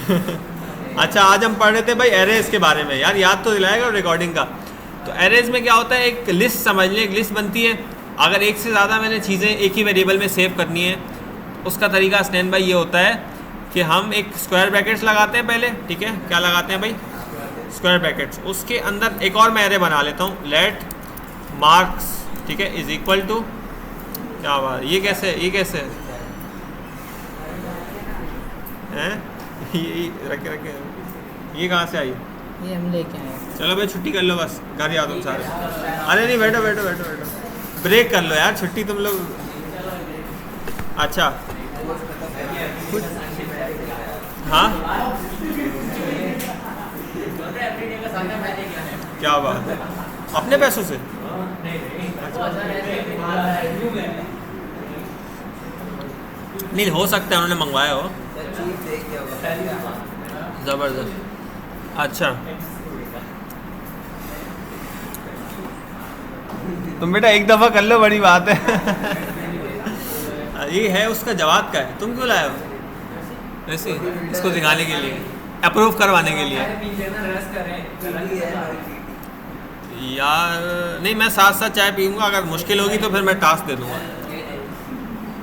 अच्छा, आज हम पढ़ रहे थे भाई एरेज के बारे में। यार याद तो दिलाएगा रिकॉर्डिंग का। तो एरेज में क्या होता है, एक लिस्ट समझ लें, एक लिस्ट बनती है। अगर एक से ज़्यादा मैंने चीज़ें एक ही वेरिएबल में सेव करनी है, उसका तरीका स्टैंड बाई ये होता है कि हम एक स्क्वायर ब्रैकेट्स लगाते हैं पहले, ठीक है। क्या लगाते हैं भाई? Square brackets. उसके अंदर एक और मैं एरे बना लेता हूँ, लेट मार्क्स, ठीक है, इज इक्वल टू, क्या बात, ये कैसे हैं? ये रखे ये कहाँ से आई? ये हम लेके आए। चलो भाई छुट्टी कर लो, बस घर जा तुम सारे। अरे नहीं, बैठो बैठो बैठो बैठो, ब्रेक कर लो यार, छुट्टी तुम लोग। अच्छा कुछ, हाँ क्या बात है, अपने पैसों से? नहीं, हो सकता है उन्होंने मंगवाया हो। ज़बरदस्त। अच्छा तुम बेटा एक दफ़ा कर लो, बड़ी बात है। ये है उसका जवाब का है, तुम क्यों लाए हो? वैसे इसको दिखाने के लिए, अप्रूव करवाने के लिए। यार नहीं, मैं साथ साथ चाय पीऊँगा, अगर मुश्किल होगी तो फिर मैं टास्क दे दूँगा।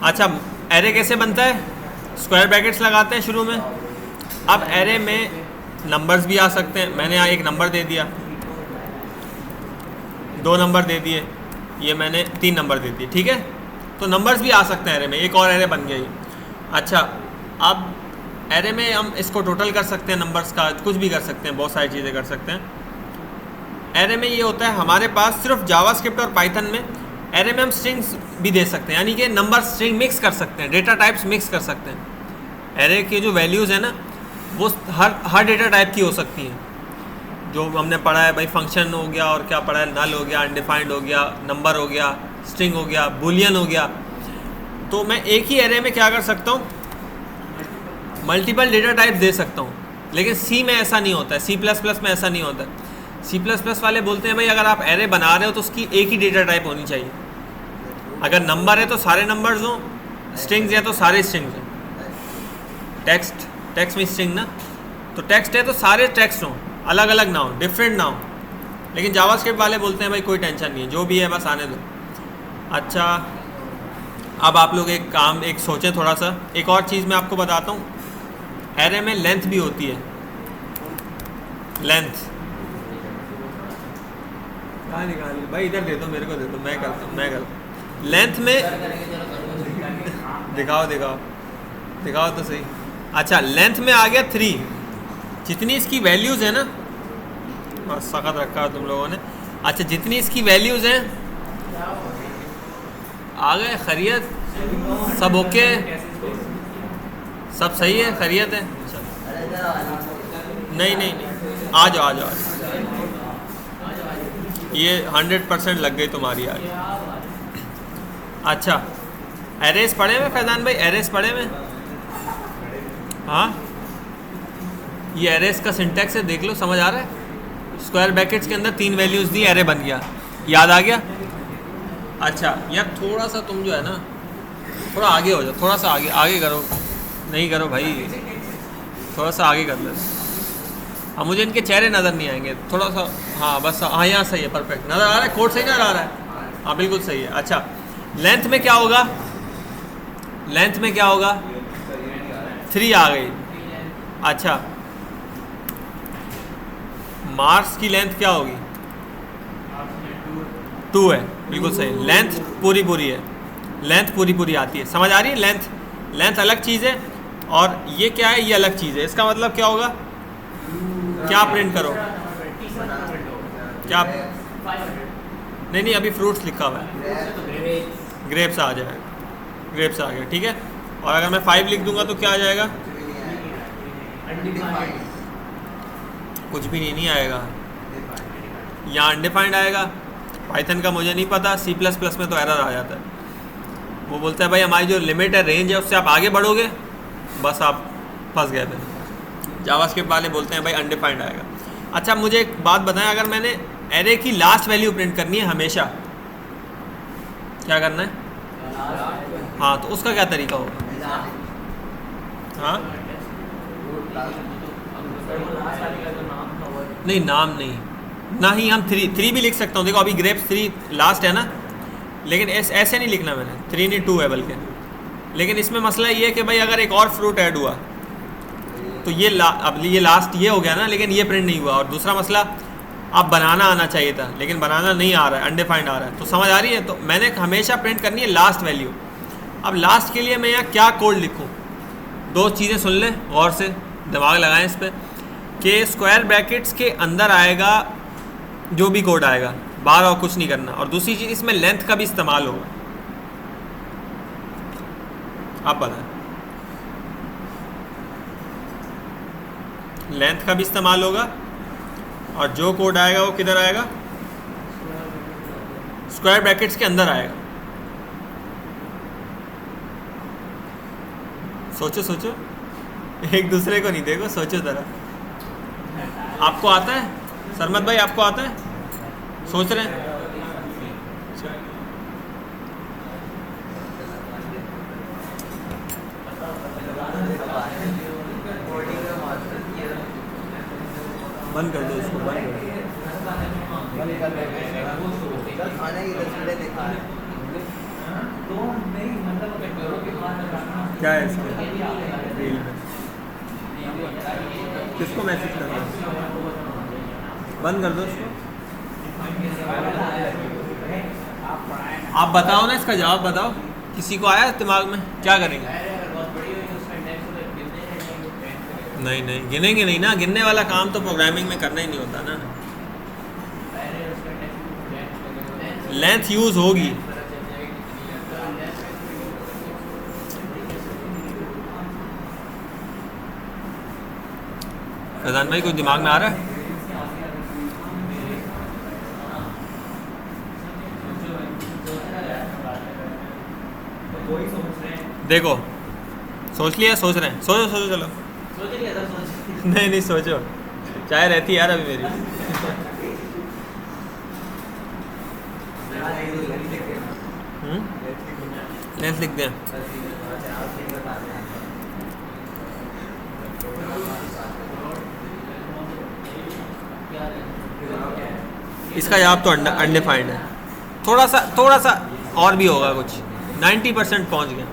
अच्छा, एरे कैसे बनता है? स्क्वायर ब्रैकेट्स लगाते हैं शुरू में। अब एरे में नंबर्स भी आ सकते हैं। मैंने यहाँ एक नंबर दे दिया, 2 नंबर दे दिए, ये मैंने 3 नंबर दे दिए, ठीक है। तो नंबर्स भी आ सकते हैं एरे में, एक और एरे बन गया ये। अच्छा, अब एरे में हम इसको टोटल कर सकते हैं, नंबर्स का कुछ भी कर सकते हैं, बहुत सारी चीज़ें कर सकते हैं। एरे में ये होता है हमारे पास सिर्फ जावास्क्रिप्ट और पाइथन में एरे में हम स्ट्रिंग्स भी दे सकते हैं, यानी कि नंबर स्ट्रिंग मिक्स कर सकते हैं, डेटा टाइप्स मिक्स कर सकते हैं। एरे की जो वैल्यूज़ है ना, वो हर डेटा टाइप की हो सकती हैं। जो हमने पढ़ा है भाई, फंक्शन हो गया, और क्या पढ़ा है, नल हो गया, अनडिफाइंड हो गया, नंबर हो गया, स्ट्रिंग हो गया, बूलियन हो गया। तो मैं एक ही एरे में क्या कर सकता हूँ, मल्टीपल डेटा टाइप दे सकता हूँ। लेकिन सी में ऐसा नहीं होता है, C++ में ऐसा नहीं होता है। C++ वाले बोलते हैं भाई अगर आप एरे बना रहे हो तो उसकी एक ही डेटा टाइप होनी चाहिए। अगर नंबर है तो सारे नंबर्स हों, स्ट्रिंग्स है तो सारे स्ट्रिंग्स हों। टेक्स्ट में स्ट्रिंग ना, तो टेक्स्ट है तो सारे टेक्स्ट हों, अलग अलग ना हो, डिफरेंट ना हो। लेकिन जावास्क्रिप्ट वाले बोलते हैं भाई कोई टेंशन नहीं है, जो भी है बस आने दो। अच्छा, अब आप लोग एक सोचें थोड़ा सा। एक और चीज़ मैं आपको बताता हूँ, एरे में लेंथ भी होती है। लेंथ कहाँ निकाली भाई? इधर दे दो, मेरे को दे दो, मैं करता हूँ। लेंथ में दिखाओ तो सही। अच्छा, लेंथ में आ गया 3। जितनी इसकी वैल्यूज़ है ना, बस सख्त रखा है तुम लोगों ने। अच्छा, जितनी इसकी वैल्यूज़ हैं, आ गए, खैरियत, सब ओके, सब सही है, खैरियत है। नहीं, आ जाओ। ये 100% लग गई तुम्हारी आज। अच्छा, एरेस पढ़े में फैजान भाई, एरेस पढ़े में? हाँ, ये एरेस का सिंटैक्स है, देख लो, समझ आ रहा है। स्क्वायर ब्रैकेट्स के अंदर 3 वैल्यूज़ दी, एरे बन गया, याद आ गया। अच्छा, यार थोड़ा सा तुम जो है ना, थोड़ा आगे हो जाओ, थोड़ा सा आगे करो। नहीं करो भाई, थोड़ा सा आगे कर लो। अब मुझे इनके चेहरे नज़र नहीं आएंगे, थोड़ा सा। हाँ बस, हाँ यहाँ सही है, परफेक्ट नज़र आ रहा है, कोड सही नज़र आ रहा है। हाँ बिल्कुल सही है। अच्छा, लेंथ में क्या होगा? 3 आ गई। अच्छा, मार्क्स की लेंथ क्या होगी? 2 है, बिल्कुल सही। लेंथ पूरी है, लेंथ पूरी आती है, समझ आ रही है? लेंथ अलग चीज़ है, और ये क्या है, ये अलग चीज़ है। इसका मतलब क्या होगा? क्या प्रिंट करो? क्या? नहीं, अभी फ्रूट्स लिखा हुआ है, ग्रेप्स आ जाएगा, ग्रेप्स आ गया, ठीक है। और अगर मैं 5 लिख दूंगा तो क्या आ जाएगा? कुछ भी नहीं आएगा, यहाँ अनडिफाइंड आएगा। पाइथन का मुझे नहीं पता, C++ में तो एरर आ जाता है। वो बोलता है भाई हमारी जो लिमिट है, रेंज है, उससे आप आगे बढ़ोगे, बस आप फंस गए थे। जावास्क्रिप्ट वाले बोलते हैं भाई अनडिफाइंड आएगा। अच्छा, मुझे एक बात बताएं, अगर मैंने एरे की लास्ट वैल्यू प्रिंट करनी है हमेशा, क्या करना है? हाँ, तो उसका क्या तरीका होगा? हाँ, नहीं नाम नहीं, ना ही हम थ्री भी लिख सकता हूँ। देखो अभी ग्रेप्स 3 लास्ट है ना, लेकिन ऐसे नहीं लिखना मैंने, 3 नहीं 2 है बल्कि। लेकिन इसमें मसला ये है कि भाई अगर एक और फ्रूट ऐड हुआ तो ये अब ये लास्ट ये हो गया ना, लेकिन ये प्रिंट नहीं हुआ। और दूसरा मसला, अब बनाना आना चाहिए था, लेकिन बनाना नहीं आ रहा है, अनडिफाइंड आ रहा है। तो समझ आ रही है? तो मैंने हमेशा प्रिंट करनी है लास्ट वैल्यू। अब लास्ट के लिए मैं यहाँ क्या कोड लिखूँ? 2 चीज़ें सुन लें गौर से, दिमाग लगाएं इस पर, कि स्क्वायर ब्रैकेट्स के अंदर आएगा जो भी कोड आएगा, बाहर और कुछ नहीं करना। और दूसरी चीज़, इसमें लेंथ का भी इस्तेमाल होगा। आप बताएं, लेंथ का भी इस्तेमाल होगा, और जो कोड आएगा वो किधर आएगा? स्क्वायर ब्रैकेट्स के अंदर आएगा। सोचो सोचो, एक दूसरे को नहीं देखो, सोचो ज़रा। आपको आता है सरमत भाई? आपको आता है? सोच रहे हैं? बंद कर दो इसको, बंद कर दो। क्या है इसके रील में? किसको मैसेज करना है? बंद कर दो इसको। आप बताओ ना, इसका जवाब बताओ। किसी को आया दिमाग में? क्या करेंगे? नहीं नहीं, गिनेंगे नहीं ना। गिनने वाला काम तो प्रोग्रामिंग में करना ही नहीं होता ना। लेंथ यूज होगी। फैजान भाई कुछ दिमाग में आ रहा है? देखो, सोच लिया? सोच रहे हैं? सोचो सोचो, चलो नहीं नहीं सोचो, चाय रहती यार अभी मेरी। लेंथ लिख दें। इसका जवाब तो अनडिफाइंड है। थोड़ा सा और भी होगा कुछ। 90% पहुंच गया।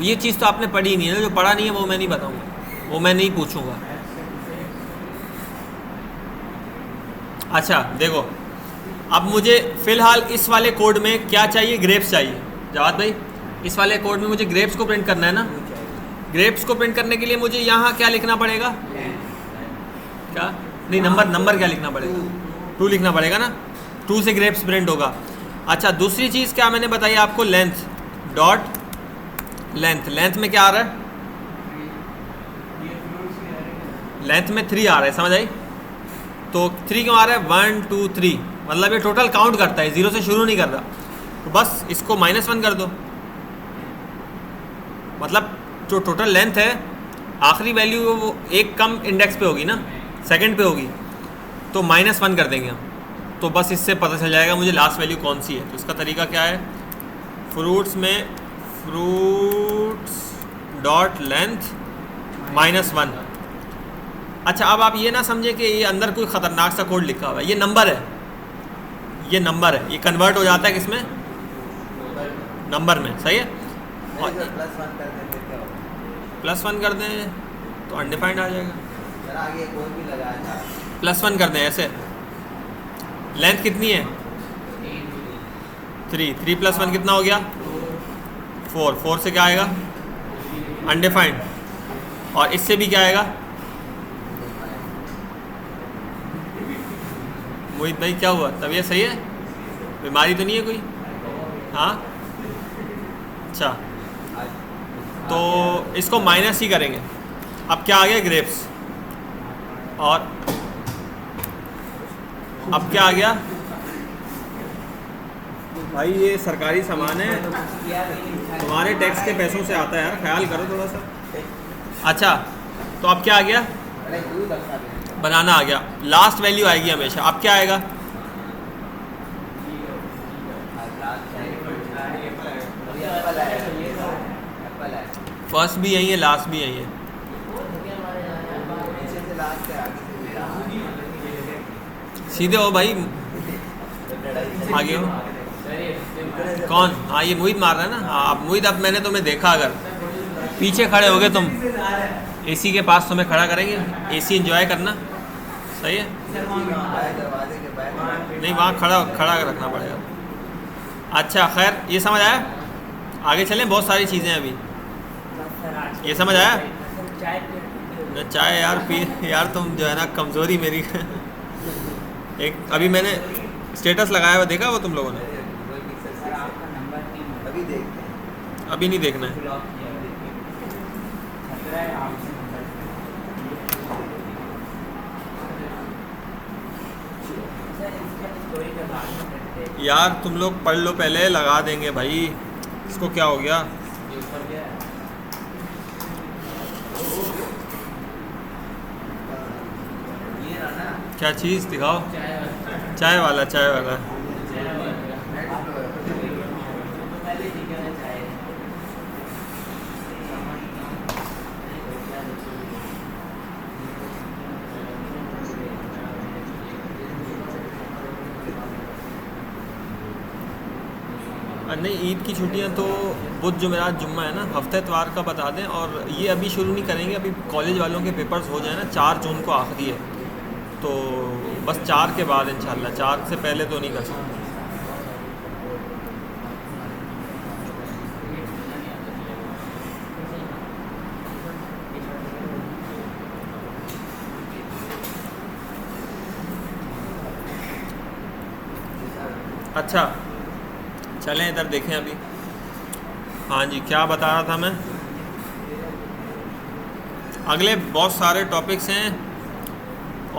ये चीज़ तो आपने पढ़ी नहीं है ना, जो पढ़ा नहीं है वो मैं नहीं बताऊंगा, वो मैं नहीं पूछूंगा। अच्छा देखो, अब मुझे फ़िलहाल इस वाले कोड में क्या चाहिए? ग्रेप्स चाहिए। जवाद भाई, इस वाले कोड में मुझे ग्रेप्स को प्रिंट करना है ना। ग्रेप्स को प्रिंट करने के लिए मुझे यहाँ क्या लिखना पड़ेगा? क्या नहीं, नंबर क्या लिखना पड़ेगा? 2 लिखना पड़ेगा ना। 2 से ग्रेप्स प्रिंट होगा। अच्छा दूसरी चीज़ क्या मैंने बताई आपको? Length dot length. लेंथ में क्या आ रहा है? लेंथ में 3 आ रहा है, समझ आई? तो 3 क्यों आ रहा है? 1 2 3, मतलब ये टोटल काउंट करता है, 0 से शुरू नहीं कर रहा। तो बस इसको -1 कर दो। मतलब जो टोटल लेंथ है, आखिरी वैल्यू वो एक कम इंडेक्स पे होगी ना, सेकंड पे होगी, तो -1 कर देंगे हम। तो बस इससे पता चल जाएगा मुझे लास्ट वैल्यू कौन सी है। तो इसका तरीका क्या है? फ्रूट्स में फ्रूट्स डॉट लेंथ -1। अच्छा अब आप ये ना समझे कि ये अंदर कोई ख़तरनाक सा कोड लिखा हुआ है। ये नंबर है, ये नंबर है, ये कन्वर्ट हो जाता है किसमें? नंबर में, सही है। और +1 कर दें तो अनडिफाइंड आ जाएगा। +1 कर दें ऐसे। लेंथ कितनी है? 3 + 1 कितना हो गया? 4 से क्या आएगा? अनडिफाइंड। और इससे भी क्या आएगा? मोहित भाई क्या हुआ? तबीयत सही है? बीमारी तो नहीं है कोई? हाँ अच्छा, तो इसको माइनस ही करेंगे। अब क्या आ गया? ग्रेप्स। और अब क्या आ गया? भाई ये सरकारी सामान है, तुम्हारे टैक्स के पैसों से आता है यार, ख्याल करो थोड़ा सा। अच्छा तो अब क्या आ गया? बनाना आ गया। लास्ट वैल्यू आएगी हमेशा। अब क्या आएगा? फर्स्ट भी यही है, लास्ट भी यही है। पीछे से लास्ट है, आगे से सीधे हो भाई, आगे हो। कौन? हाँ ये मोहित मार रहा है ना। हाँ अब मोहित, अब मैंने तुम्हें देखा, अगर पीछे खड़े होगे तुम, एसी के पास तुम्हें खड़ा करेंगे, एसी एंजॉय करना, सही है? दरवाजे के बाहर नहीं वहाँ खड़ा खड़ा रखना पड़ेगा। अच्छा खैर, ये समझ आया? आगे चलें, बहुत सारी चीज़ें हैं अभी। ये समझ आया? न चाय यार पी यार, तुम जो है ना कमज़ोरी मेरी एक अभी मैंने स्टेटस लगाया हुआ, देखा वो तुम लोगों ने? अभी देखते हैं। अभी नहीं देखना है। यार तुम लोग पढ़ लो पहले, लगा देंगे भाई। इसको क्या हो गया? ये रहा ना, क्या चीज़ दिखाओ? चाय वाला, चाय वाला। नहीं, ईद की छुट्टियां तो बुध जुमेरात जुम्मा है ना, हफ्ते इतवार का बता दें। और ये अभी शुरू नहीं करेंगे, अभी कॉलेज वालों के पेपर्स हो जाए ना, 4 जून को आखिरी है, तो बस 4 के बाद इंशाल्लाह, 4 से पहले तो नहीं कर सकते। अच्छा चलें इधर देखें अभी। हाँ जी, क्या बता रहा था मैं? अगले बहुत सारे टॉपिक्स हैं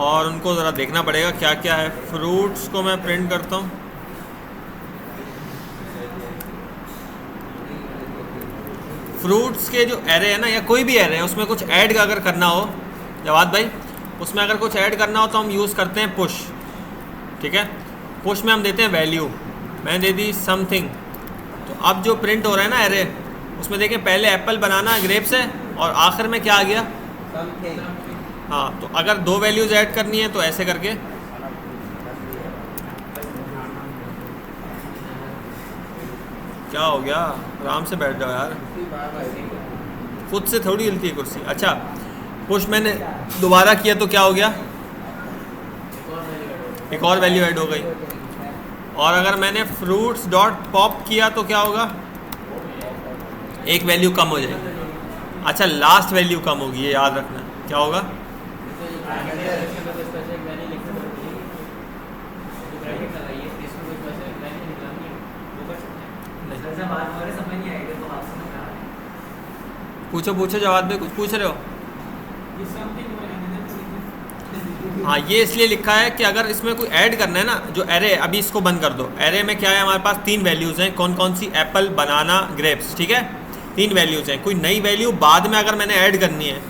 और उनको ज़रा देखना पड़ेगा क्या क्या है। फ्रूट्स को मैं प्रिंट करता हूँ। फ्रूट्स के जो एरे है ना, या कोई भी एरे है, उसमें कुछ ऐड अगर करना हो, जवाद भाई, उसमें अगर कुछ ऐड करना हो तो हम यूज़ करते हैं पुश। ठीक है, पुश में हम देते हैं वैल्यू। मैंने दे दी समथिंग, तो अब जो प्रिंट हो रहा है ना एरे, उसमें देखें पहले एप्पल बनाना ग्रेप्स है और आखिर में क्या आ गया? हाँ, तो अगर 2 वैल्यूज़ ऐड करनी है तो ऐसे करके, क्या हो गया? आराम से बैठ जाओ यार, खुद से थोड़ी हिलती है कुर्सी। अच्छा, पुश मैंने दोबारा किया तो क्या हो गया? एक और वैल्यू ऐड हो गई। और अगर मैंने फ्रूट्स डॉट पॉप किया तो क्या होगा? एक वैल्यू कम हो जाएगी। अच्छा, लास्ट वैल्यू कम होगी, ये याद रखना। क्या होगा? पूछो पूछो, जवाब में कुछ पूछ रहे हो? हाँ, ये इसलिए लिखा है कि अगर इसमें कोई ऐड करना है ना, जो एरे, अभी इसको बंद कर दो। एरे में क्या है हमारे पास? 3 वैल्यूज़ हैं। कौन कौन सी? एप्पल, बनाना, ग्रेप्स। ठीक है, 3 वैल्यूज़ हैं। कोई नई वैल्यू बाद में अगर मैंने ऐड करनी है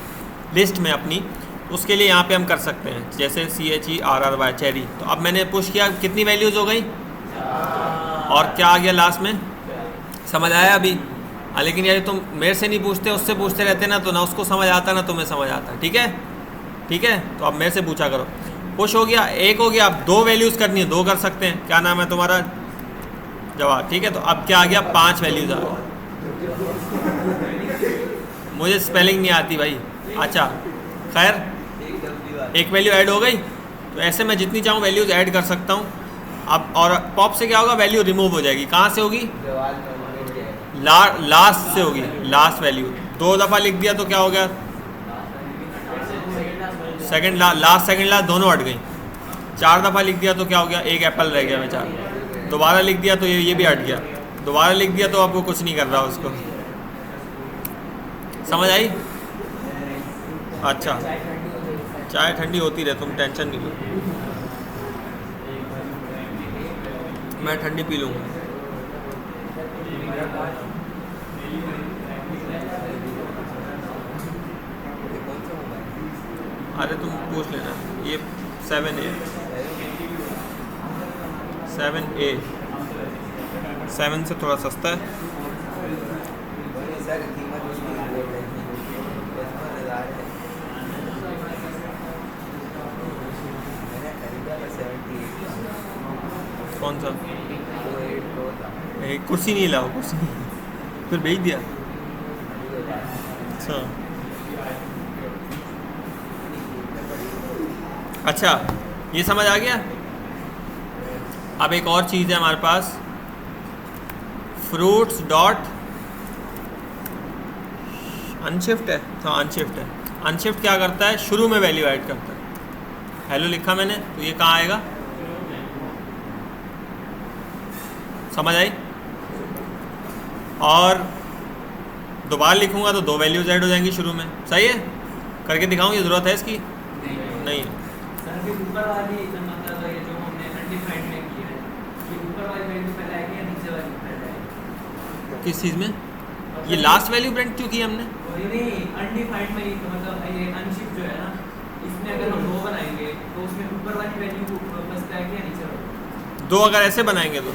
लिस्ट में अपनी, उसके लिए यहाँ पे हम कर सकते हैं, जैसे CHERRY, चेरी। तो अब मैंने पुश किया, कितनी वैल्यूज़ हो गई? और क्या आ गया लास्ट में? समझ आया अभी? हाँ, लेकिन यार तुम मेरे से नहीं पूछते, उससे पूछते रहते ना, तो ना उसको समझ आता ना तुम्हें समझ आता। ठीक है, ठीक है, तो अब मेरे से पूछा करो। पुश हो गया, 1 हो गया। अब 2 वैल्यूज़ करनी है, 2 कर सकते हैं। क्या नाम है तुम्हारा? जवाब। ठीक है, तो अब क्या आ गया? 5 वैल्यूज़ आ गई। मुझे स्पेलिंग नहीं आती भाई। अच्छा खैर, एक वैल्यू ऐड हो गई, तो ऐसे मैं जितनी चाहूँ वैल्यूज़ ऐड कर सकता हूँ। अब और पॉप से क्या होगा? वैल्यू रिमूव हो जाएगी। कहाँ से होगी? लास्ट से होगी। लास्ट वैल्यू 2 दफ़ा लिख दिया तो क्या हो गया? सेकंड लास्ट, सेकंड लास्ट दोनों हट गई। 4 दफ़ा लिख दिया तो क्या हो गया? एक एप्पल रह गया बेचारा। दोबारा लिख दिया तो ये भी हट गया। दोबारा लिख दिया तो अब वो कुछ नहीं कर रहा उसको। समझ आई? अच्छा, चाय ठंडी होती रहे, तुम टेंशन नहीं लो, मैं ठंडी पी लूँगा। अरे तुम पूछ लेना। ये 7A 7 से थोड़ा सस्ता है। कौन सा? वो 8 प्रो था। एक कुर्सी नहीं लाओ, कुर्सी नहीं, फिर भेज दिया। अच्छा अच्छा, ये समझ आ गया। अब एक और चीज़ है हमारे पास, फ्रूट्स डॉट अनशिफ्ट है। हाँ अनशिफ्ट है। अनशिफ्ट क्या करता है? शुरू में वैल्यू ऐड करता है। हेलो लिखा मैंने, तो ये कहाँ आएगा? समझ आई? और दोबारा लिखूंगा तो 2 वैल्यूज ऐड हो जाएंगी शुरू में। सही है? करके दिखाऊं? ये ज़रूरत है इसकी? नहीं। सर फिर ऊपर वाली मतलब ये जो हमने अनडिफाइंड में की है, ये ऊपर वाली वैल्यू पहले आएगी या नीचे वाली पहले आएगी? किस चीज़ में? ये लास्ट वैल्यू प्रिंट क्यों की हमने? नहीं अनडिफाइंड में ही, तो मतलब ये अनशिफ्ट जो है ना, इसमें अगर हम 2 बनाएंगे तो उसमें ऊपर वाली वैल्यू बस आएगी या नीचे वाली? 2 अगर ऐसे बनाएंगे तो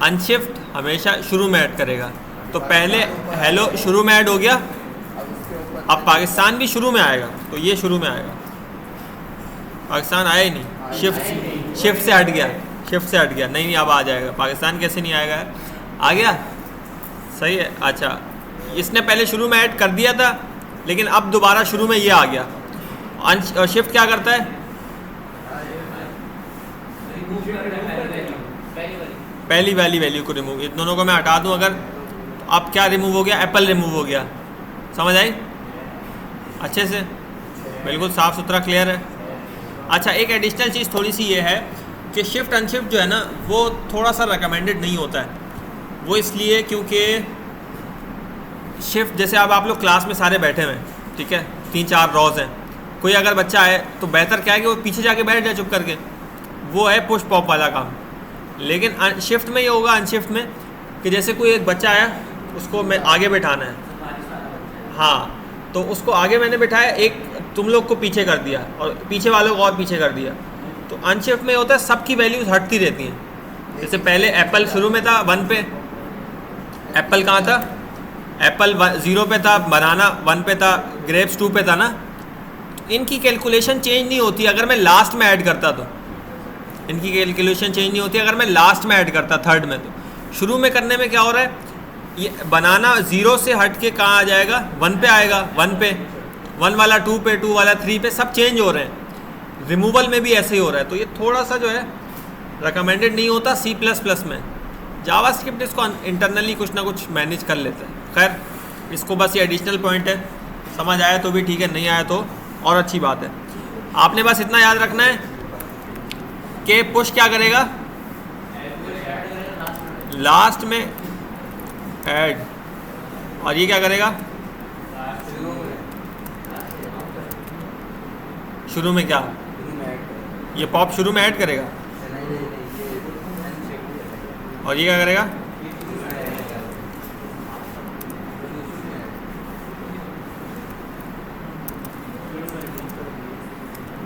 अनशिफ्ट हमेशा शुरू में ऐड करेगा। तो पहले हेलो शुरू में ऐड हो गया, अब उसके ऊपर अब पाकिस्तान भी शुरू में आएगा, तो ये शुरू में आएगा। पाकिस्तान आया ही नहीं, शिफ्ट से हट गया, शिफ्ट से हट गया। नहीं अब आ जाएगा। पाकिस्तान कैसे नहीं आएगा? आ गया। सही है। अच्छा, इसने पहले शुरू में ऐड कर दिया था, लेकिन अब दोबारा शुरू में ये आ गया। शिफ्ट क्या करता है? पहली वाली वैल्यू को रिमूव, इन दोनों को मैं हटा दूं अगर, तो अब क्या रिमूव हो गया? एप्पल रिमूव हो गया। समझ आई अच्छे से? बिल्कुल साफ़ सुथरा क्लियर है। अच्छा, एक एडिशनल चीज़ थोड़ी सी ये है कि शिफ्ट अनशिफ्ट जो है ना, वो थोड़ा सा रिकमेंडेड नहीं होता है। वो इसलिए क्योंकि शिफ्ट, जैसे अब आप लोग क्लास में सारे बैठे हुए हैं, ठीक है, 3-4 रॉज हैं, कोई अगर बच्चा है तो बेहतर क्या है कि वो पीछे जाके बैठ जाए चुप करके, वो है पुश पॉप वाला काम। लेकिन शिफ्ट में ये होगा, अनशिफ्ट में, कि जैसे कोई एक बच्चा आया, उसको मैं आगे बैठाना है, हाँ, तो उसको आगे मैंने बिठाया, एक तुम लोग को पीछे कर दिया और पीछे वालों को और पीछे कर दिया। तो अनशिफ्ट में होता है सबकी वैल्यूज हटती रहती हैं। जैसे पहले एप्पल शुरू में था 1 पे, एप्पल कहाँ था? एप्पल 0 पे था, बनाना 1 पे था, ग्रेप्स 2 पे था ना। इनकी कैलकुलेशन चेंज नहीं होती अगर मैं लास्ट में ऐड करता, तो इनकी कैलकुलेशन चेंज नहीं होती अगर मैं लास्ट में ऐड करता, थर्ड में। तो शुरू में करने में क्या हो रहा है, ये बनाना 0 से हट के कहाँ आ जाएगा? 1 पे आएगा, 1 पे, 1 वाला 2 पे, 2 वाला 3 पे, सब चेंज हो रहे हैं। रिमूवल में भी ऐसे ही हो रहा है। तो ये थोड़ा सा जो है रिकमेंडेड नहीं होता C++ में। जावास्क्रिप्ट इसको इंटरनली कुछ ना कुछ मैनेज कर लेता है। खैर, इसको बस ये एडिशनल पॉइंट है, समझ आया तो भी ठीक है, नहीं आया तो और अच्छी बात है। आपने बस इतना याद रखना है कि पुश क्या करेगा? लास्ट में ऐड, और ये क्या करेगा? शुरू में क्या? ये पॉप शुरू में ऐड करेगा, और ये क्या करेगा?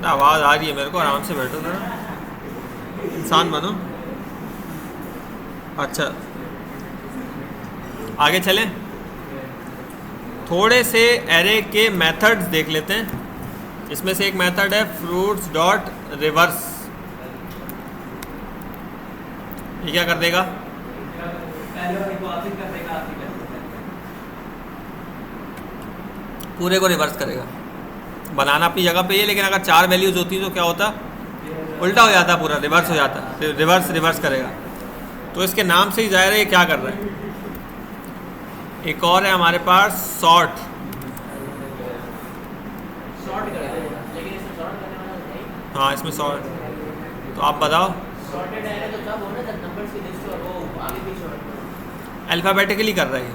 आवाज़ आ रही है मेरे को, आराम से बैठो जरा, इंसान बनो। अच्छा, आगे चलें, थोड़े से एरे के मेथड्स देख लेते हैं। इसमें से एक मेथड है फ्रूट्स डॉट रिवर्स। ये क्या कर देगा? पूरे को रिवर्स करेगा। बनाना अपनी जगह पे है, लेकिन अगर 4 वैल्यूज होती तो क्या होता? उल्टा हो जाता, पूरा रिवर्स हो जाता। रिवर्स करेगा। तो इसके नाम से ही जाहिर है ये क्या कर रहा है। एक और है हमारे पास सॉर्ट। हाँ, इसमें सॉर्ट, तो आप बताओ। अल्फ़ाबेटिकली कर रहा है ये।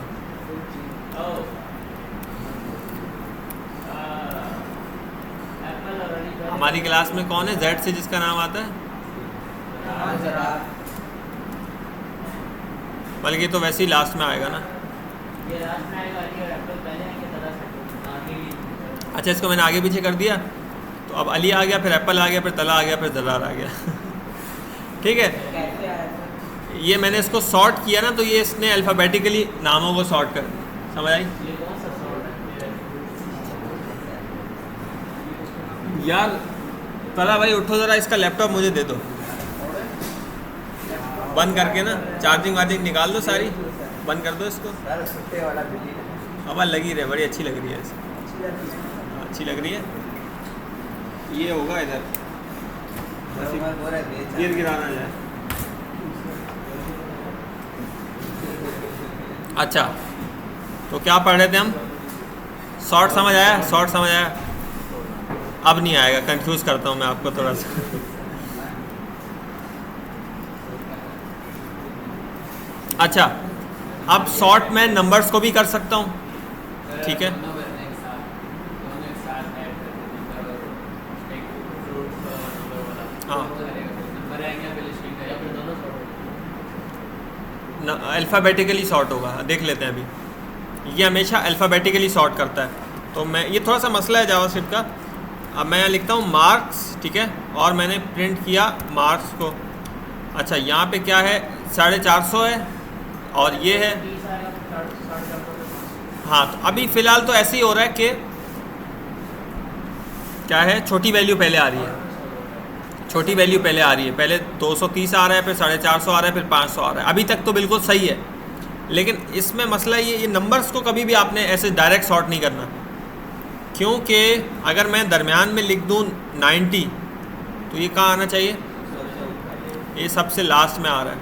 हमारी क्लास में कौन है Z से जिसका नाम आता है? बल्कि तो वैसे ही लास्ट में आएगा ना। अच्छा, इसको मैंने आगे पीछे कर दिया, तो अब अली आ गया, फिर एप्पल आ गया, फिर तला आ गया, फिर जरार आ गया। ठीक है, ये मैंने इसको सॉर्ट किया ना, तो ये इसने अल्फ़ाबेटिकली नामों को सॉर्ट कर दिया। समझ आई? यार तला भाई उठो ज़रा, इसका लैपटॉप मुझे दे दो बंद करके ना, चार्जिंग वार्जिंग निकाल दो सारी, बंद कर दो इसको। सर छुट्टे वाला बिल्ली है। हवा लगी रहे, बड़ी अच्छी लग रही है ऐसे। अच्छी लग रही है। ये होगा इधर गिर गिराना जाए। अच्छा तो क्या पढ़ रहे थे हम? शॉर्ट समझ आया? शॉर्ट समझ आया? अब नहीं आएगा, कंफ्यूज करता हूँ मैं आपको थोड़ा सा। अच्छा अब शॉर्ट में नंबर्स को भी कर सकता हूँ, ठीक है। हाँ अल्फ़ाबेटिकली सॉर्ट होगा, देख लेते हैं अभी। ये हमेशा अल्फ़ाबेटिकली सॉर्ट करता है, तो मैं ये थोड़ा सा मसला है जावास्क्रिप्ट का। अब मैं यहाँ लिखता हूँ मार्क्स, ठीक है, और मैंने प्रिंट किया मार्क्स को। अच्छा यहाँ पे क्या है, 450 है और ये है। हाँ तो अभी फ़िलहाल तो ऐसे ही हो रहा है कि क्या है, छोटी वैल्यू पहले आ रही है, छोटी वैल्यू पहले आ रही है। पहले 230 आ रहा है, फिर 450 आ रहा है, फिर 500 आ रहा है। अभी तक तो बिल्कुल सही है, लेकिन इसमें मसला ये नंबर्स को कभी भी आपने ऐसे डायरेक्ट सॉर्ट नहीं करना, क्योंकि अगर मैं दरमियान में लिख दूँ 90 तो ये कहाँ आना चाहिए, ये सबसे लास्ट में आ रहा है।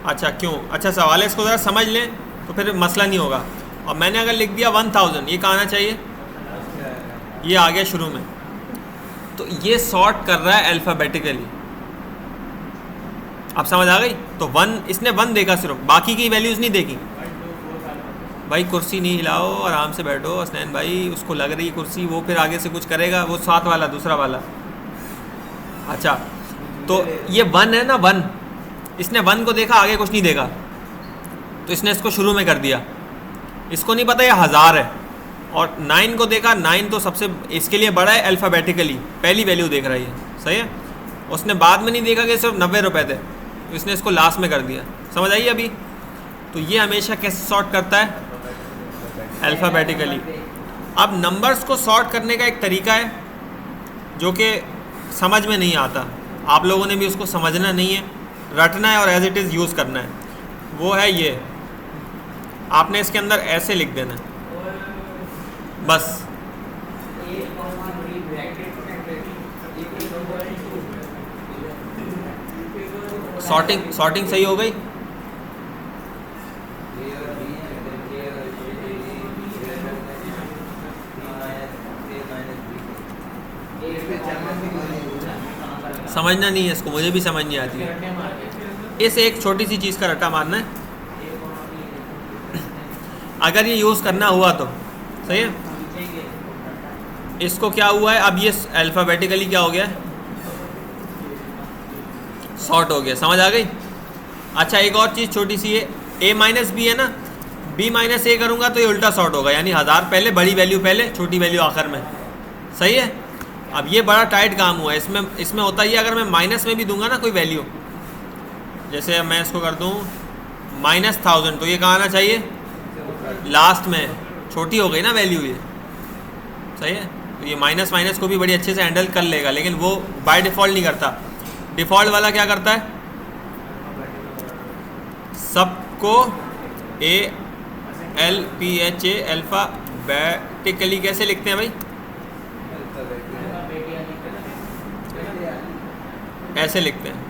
अच्छा क्यों? अच्छा सवाल है, इसको ज़रा समझ लें तो फिर मसला नहीं होगा। और मैंने अगर लिख दिया 1000, ये कहाँ आना चाहिए, ये आ गया शुरू में। तो ये सॉर्ट कर रहा है अल्फ़ाबेटिकली। अब समझ आ गई? तो 1 इसने 1 देखा सिर्फ, बाकी की वैल्यूज़ नहीं देखी। भाई कुर्सी नहीं हिलाओ, आराम से बैठो हसनैन भाई, उसको लग रही कुर्सी, वो फिर आगे से कुछ करेगा, वो साथ वाला दूसरा वाला। अच्छा तो ये 1 है ना, 1 इसने 1 को देखा, आगे कुछ नहीं देखा, तो इसने इसको शुरू में कर दिया। इसको नहीं पता ये 1000 है। और 9 को देखा, 9 तो सबसे इसके लिए बड़ा है अल्फ़ाबेटिकली, पहली वैल्यू देख रही है, सही है। उसने बाद में नहीं देखा कि सिर्फ 90 रुपये थे, तो इसने इसको लास्ट में कर दिया। समझ आइए अभी? तो ये हमेशा कैसे सॉर्ट करता है, अल्फ़ाबेटिकली। अब नंबर्स को सॉर्ट करने का एक तरीका है जो कि समझ में नहीं आता, आप लोगों ने भी उसको समझना नहीं है, रटना है और एज इट इज़ यूज़ करना है। वो है ये, आपने इसके अंदर ऐसे लिख देना है बस। सॉर्टिंग सही हो गई? समझना नहीं है इसको, मुझे भी समझ नहीं आती है। इस एक छोटी सी चीज़ का रट्टा मारना है, अगर ये यूज़ करना हुआ तो सही है। इसको क्या हुआ है, अब ये अल्फ़ाबेटिकली क्या हो गया, सॉर्ट हो गया। समझ आ गई? अच्छा एक और चीज़ छोटी सी है, a माइनस बी है ना, b माइनस ए करूँगा तो ये उल्टा सॉर्ट होगा, यानी 1000 पहले, बड़ी वैल्यू पहले, छोटी वैल्यू आखिर में, सही है। अब ये बड़ा टाइट काम हुआ है। इसमें होता ही है, अगर मैं माइनस में भी दूंगा ना कोई वैल्यू, जैसे मैं इसको कर दूँ -1000, तो ये कहाँ आना चाहिए, लास्ट में, छोटी हो गई ना वैल्यू ये, सही है। तो ये माइनस माइनस को भी बड़ी अच्छे से हैंडल कर लेगा, लेकिन वो बाय डिफ़ॉल्ट नहीं करता। डिफ़ॉल्ट वाला क्या करता है, सबको ALPHA अल्फ़ाबेटिकली कैसे लिखते हैं भाई, ऐसे लिखते हैं।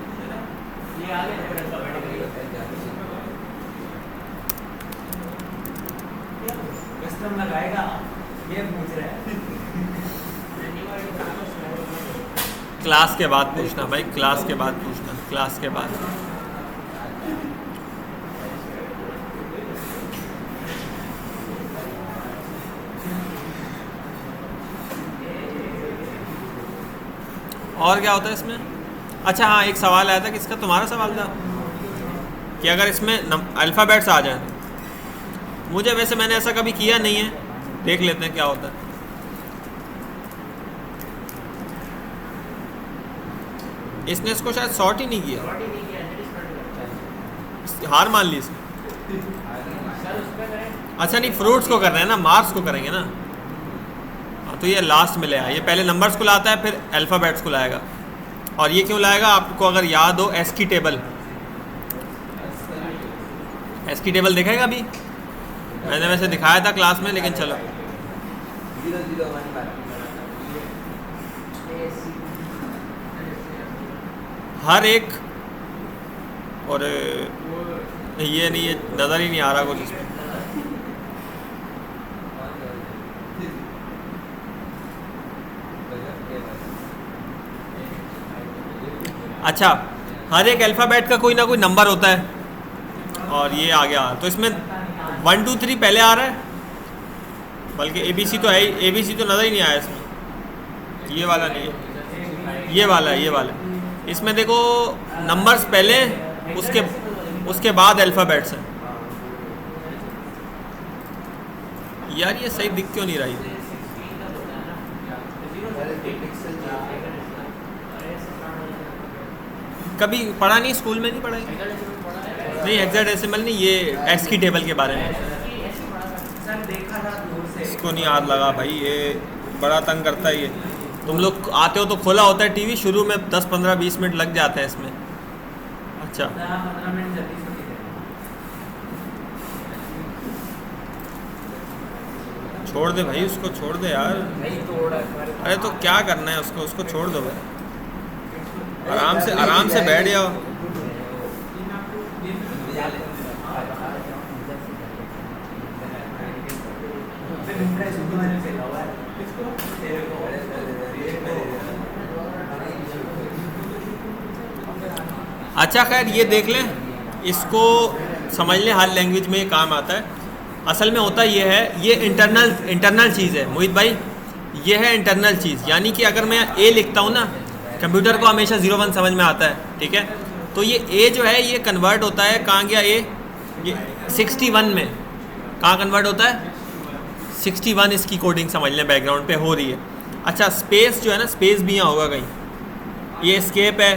क्लास के बाद पूछना भाई, क्लास के बाद पूछना, क्लास के बाद। और क्या होता है इसमें? अच्छा हाँ, एक सवाल आया था, किसका, तुम्हारा सवाल था कि अगर इसमें अल्फ़ाबेट्स आ जाए। मुझे वैसे मैंने ऐसा कभी किया नहीं है, देख लेते हैं क्या होता है। इसने इसको शायद सॉर्ट ही नहीं किया, हार मान ली इसने। अच्छा नहीं, फ्रूट्स को कर रहे हैं ना, मार्क्स को करेंगे ना, हाँ तो ये लास्ट में ले आया। ये पहले नंबर्स को लाता है फिर अल्फ़ाबेट्स को लाएगा। और ये क्यों लाएगा आपको अगर याद हो, एस की टेबल, एस की टेबल देखेगा अभी, मैंने वैसे दिखाया था क्लास में, लेकिन चलो 0 0 1 1 हर एक, और ये नहीं, ये नज़र ही नहीं आ रहा कुछ इसमें। अच्छा, हर एक अल्फ़ाबेट का कोई ना कोई नंबर होता है, और ये आ गया। तो इसमें 1 2 3 पहले आ रहा है, बल्कि ABC तो है ही, ABC तो नज़र ही नहीं आया इसमें। ये वाला नहीं है, ये वाला है, ये वाला है। इसमें देखो नंबर्स पहले, उसके बाद अल्फ़ाबेट्स हैं। यार ये सही दिख क्यों नहीं रही? कभी पढ़ा नहीं, स्कूल में नहीं पढ़ा है? नहीं, हेक्साडेसिमल नहीं, ये एक्स की टेबल के बारे में। इसको नहीं याद लगा भाई, ये बड़ा तंग करता है ये। तुम लोग आते हो तो खोला होता है टीवी, शुरू में 10 15 20 मिनट लग जाते हैं इसमें। अच्छा, छोड़ दे भाई, उसको छोड़ दे यार। अरे तो क्या करना है उसको, उसको छोड़ दो भाई, आराम से बैठ जाओ। अच्छा खैर, ये देख लें, इसको समझ लें, हर लैंग्वेज में ये काम आता है। असल में होता ये है, ये इंटरनल चीज़ है मोहित भाई, ये है इंटरनल चीज़। यानी कि अगर मैं ए लिखता हूँ ना, कंप्यूटर को हमेशा 0 1 समझ में आता है, ठीक है। तो ये ए जो है ये कन्वर्ट होता है, कहाँ गया ए, ये 61 में कहाँ कन्वर्ट होता है, 61। इसकी कोडिंग समझ लें, बैकग्राउंड पे हो रही है। अच्छा, स्पेस जो है ना, स्पेस भी यहाँ होगा कहीं, ये एस्केप है,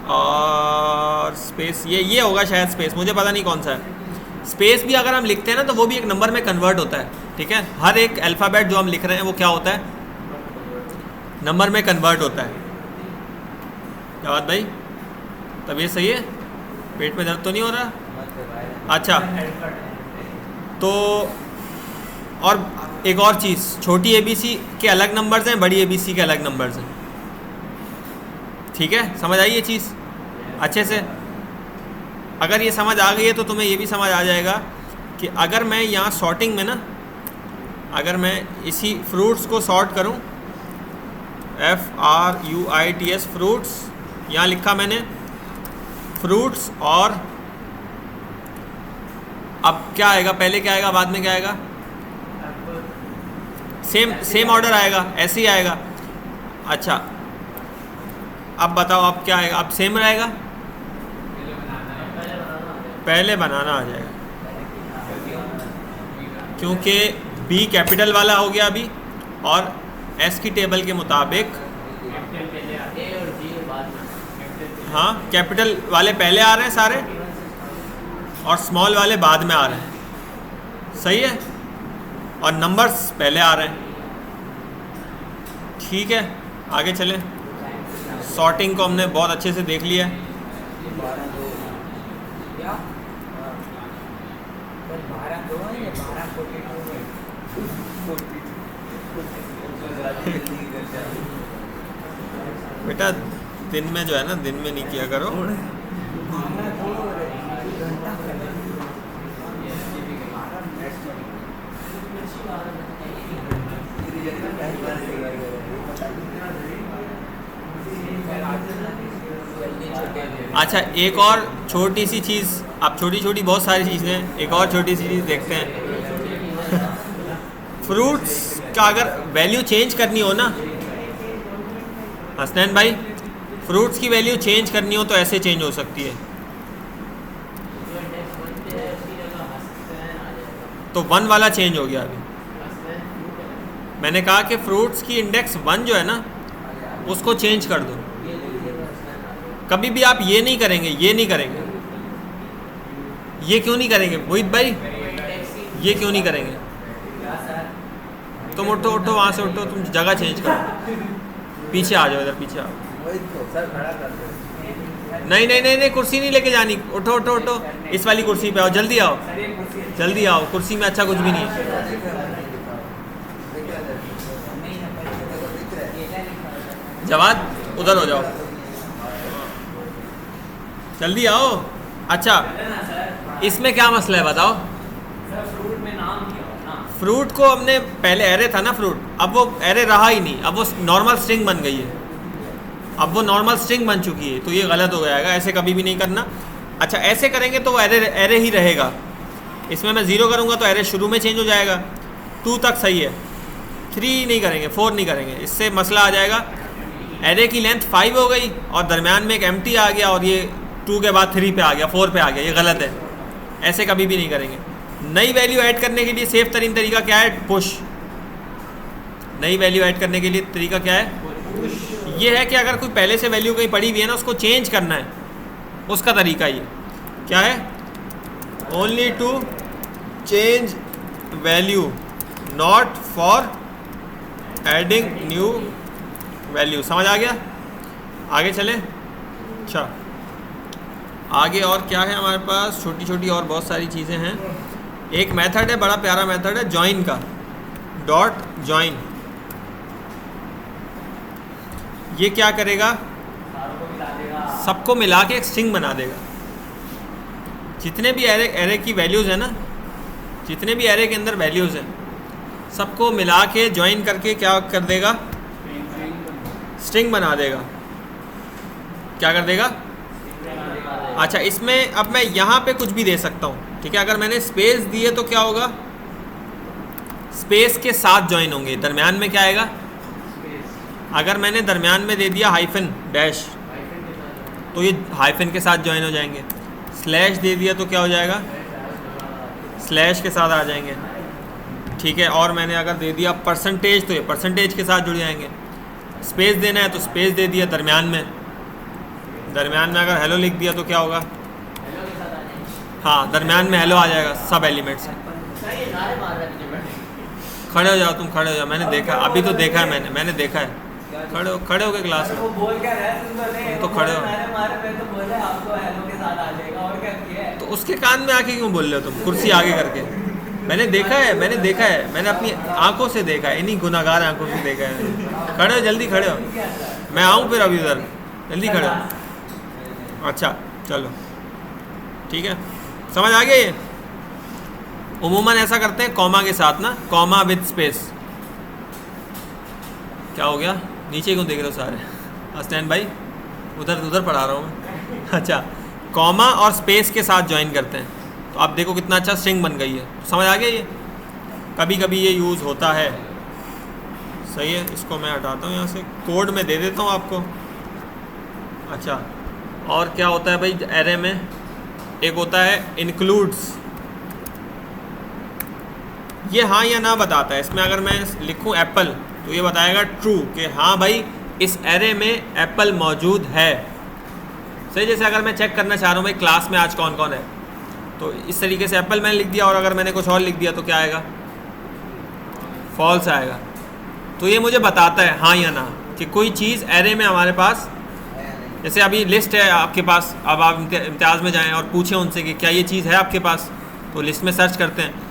और स्पेस ये होगा शायद स्पेस, मुझे पता नहीं कौन सा है। स्पेस भी अगर हम लिखते हैं ना तो वो भी एक नंबर में कन्वर्ट होता है, ठीक है। हर एक अल्फ़ाबेट जो हम लिख रहे हैं वो क्या होता है, नंबर में कन्वर्ट होता है। क्या बात भाई, तबीयत सही है? पेट में दर्द तो नहीं हो रहा? अच्छा, तो और एक और चीज़, छोटी ABC के अलग नंबर्स हैं, बड़ी ABC के अलग नंबर्स हैं, ठीक है। समझ आई ये चीज़ अच्छे से? अगर ये समझ आ गई है तो तुम्हें ये भी समझ आ जाएगा कि अगर मैं यहाँ सॉर्टिंग में ना, अगर मैं इसी फ्रूट्स को सॉर्ट करूँ, FRUITS फ्रूट्स, यहाँ लिखा मैंने फ्रूट्स, और अब क्या आएगा, पहले क्या आएगा, बाद में क्या आएगा, सेम ऑर्डर आएगा, ऐसे ही आएगा। अच्छा, अब बताओ अब क्या आएगा, अब सेम रहेगा, पहले बनाना आ जाएगा, क्योंकि B कैपिटल वाला हो गया अभी, और S की टेबल के मुताबिक, हाँ, कैपिटल वाले पहले आ रहे हैं सारे, और स्मॉल वाले बाद में आ रहे हैं, सही है, और नंबर्स पहले आ रहे हैं, ठीक है। आगे चलें, सॉर्टिंग को हमने बहुत अच्छे से देख लिया है। बेटा दिन में जो है ना, दिन में नहीं किया करो। अच्छा, एक और छोटी सी चीज़, आप छोटी छोटी बहुत सारी चीज़ें, एक और छोटी सी चीज़ देखते हैं। फ्रूट्स का अगर वैल्यू चेंज करनी हो ना हसनैन भाई, फ्रूट्स की वैल्यू चेंज करनी हो तो ऐसे चेंज हो सकती है। तो 1 वाला चेंज हो गया अभी। मैंने कहा कि फ्रूट्स की इंडेक्स 1 जो है ना, उसको चेंज कर दो। कभी भी आप ये नहीं करेंगे, ये नहीं करेंगे, ये क्यों नहीं करेंगे मोहित भाई, ये क्यों नहीं करेंगे? तुम उठो उठो वहाँ से उठो, तुम जगह चेंज करो, पीछे आ जाओ, इधर पीछे आओ। वही तो सर खड़ा कर दो। नहीं नहीं नहीं नहीं, कुर्सी नहीं लेके जानी, उठो उठो उठो, इस वाली कुर्सी पे आओ, जल्दी आओ सर ये कुर्सी है। जल्दी आओ, कुर्सी में अच्छा कुछ भी नहीं है। जवाद उधर हो जाओ, जल्दी आओ। अच्छा है ना सर? इसमें क्या मसला है बताओ। सर फ्रूट में नाम क्या हो ना? फ्रूट को हमने पहले एरे था ना फ्रूट, अब वो एरे रहा ही नहीं, अब वो नॉर्मल स्ट्रिंग बन गई है, अब वो नॉर्मल स्ट्रिंग बन चुकी है, तो ये गलत हो जाएगा, ऐसे कभी भी नहीं करना। अच्छा ऐसे करेंगे तो वो एरे ही रहेगा, इसमें मैं 0 करूँगा तो एरे शुरू में चेंज हो जाएगा, 2 तक सही है, 3 नहीं करेंगे, 4 नहीं करेंगे, इससे मसला आ जाएगा। एरे की लेंथ 5 हो गई और दरमियान में एक एम्प्टी आ गया और ये 2 के बाद 3 पे आ गया, 4 पे आ गया, ये गलत है, ऐसे कभी भी नहीं करेंगे। नई वैल्यू ऐड करने के लिए सेफ तरीन तरीका क्या है? पुश। नई वैल्यू ऐड करने के लिए तरीका क्या है? ये है कि अगर कोई पहले से वैल्यू कहीं पड़ी हुई है ना, उसको चेंज करना है, उसका तरीका ये क्या है? Only to change value, not for adding new value. समझ आ गया? आगे चले। अच्छा आगे और क्या है हमारे पास? छोटी छोटी और बहुत सारी चीज़ें हैं। एक मेथड है, बड़ा प्यारा मेथड है जॉइन का, डॉट जॉइन। ये क्या करेगा? सारों को मिला देगा। सबको मिला के एक स्ट्रिंग बना देगा। जितने भी एरे की वैल्यूज़ है ना, जितने भी एरे के अंदर वैल्यूज़ हैं, सबको मिला के जॉइन करके क्या कर देगा? स्ट्रिंग बना देगा। क्या कर देगा? अच्छा इसमें अब मैं यहाँ पे कुछ भी दे सकता हूँ, ठीक है? अगर मैंने स्पेस दिए तो क्या होगा? स्पेस के साथ जॉइन होंगे। दरमियान में क्या आएगा? अगर मैंने दरमियान में दे दिया हाइफन डैश, तो ये हाइफन के साथ जॉइन हो जाएंगे। स्लैश दे दिया तो क्या हो जाएगा? स्लैश के साथ आ जाएंगे, ठीक है? और मैंने अगर दे दिया परसेंटेज तो ये परसेंटेज के साथ जुड़ जाएंगे। स्पेस देना है तो स्पेस दे दिया दरमियान में। दरमियान में अगर हेलो लिख दिया तो क्या होगा? हाँ दरमियान में हेलो आ जाएगा सब एलिमेंट से। खड़े हो जाओ, तुम खड़े हो जाओ, मैंने देखा, अभी तो देखा है मैंने देखा है। खड़े हो गए क्लास में। वो बोल क्या रहा है तुम ने? तो खड़े हो। मैंने मारे पे तो बोले आपको हेलो के साथ आ जाएगा, और क्या किया है? तो उसके कान में आके क्यों बोल रहे हो तुम? कुर्सी आगे करके। मैंने देखा है, मैंने अपनी आंखों से देखा है, इन्हीं गुनाहगार आंखों से देखा है। खड़े हो, जल्दी खड़े हो, मैं आऊँ फिर अभी उधर, जल्दी खड़े हो। अच्छा चलो ठीक है, समझ आ गया ये? उमूमन ऐसा करते हैं कॉमा के साथ ना, कॉमा विद स्पेस। क्या हो गया? नीचे क्यों देख रहे हो सारे? अस्टैन भाई उधर पढ़ा रहा हूँ मैं। अच्छा कॉमा और स्पेस के साथ ज्वाइन करते हैं, तो आप देखो कितना अच्छा स्ट्रिंग बन गई है। समझ आ गया ये? कभी कभी ये यूज़ होता है। सही है, इसको मैं हटाता हूँ यहाँ से, कोड में दे देता हूँ आपको। अच्छा और क्या होता है भाई एरे में? एक होता है इंक्लूड्स, ये हाँ या ना बताता है। इसमें अगर मैं लिखूँ एप्पल तो ये बताएगा ट्रू कि हाँ भाई इस एरे में एप्पल मौजूद है। सही, जैसे अगर मैं चेक करना चाह रहा हूँ भाई क्लास में आज कौन कौन है, तो इस तरीके से एप्पल मैंने लिख दिया, और अगर मैंने कुछ और लिख दिया तो क्या आएगा? फॉल्स आएगा। तो ये मुझे बताता है हाँ या ना कि कोई चीज़ एरे में हमारे पास, जैसे अभी लिस्ट है आपके पास, अब आप इम्तियाज़ में जाएं और पूछें उनसे कि क्या ये चीज़ है आपके पास, तो लिस्ट में सर्च करते हैं।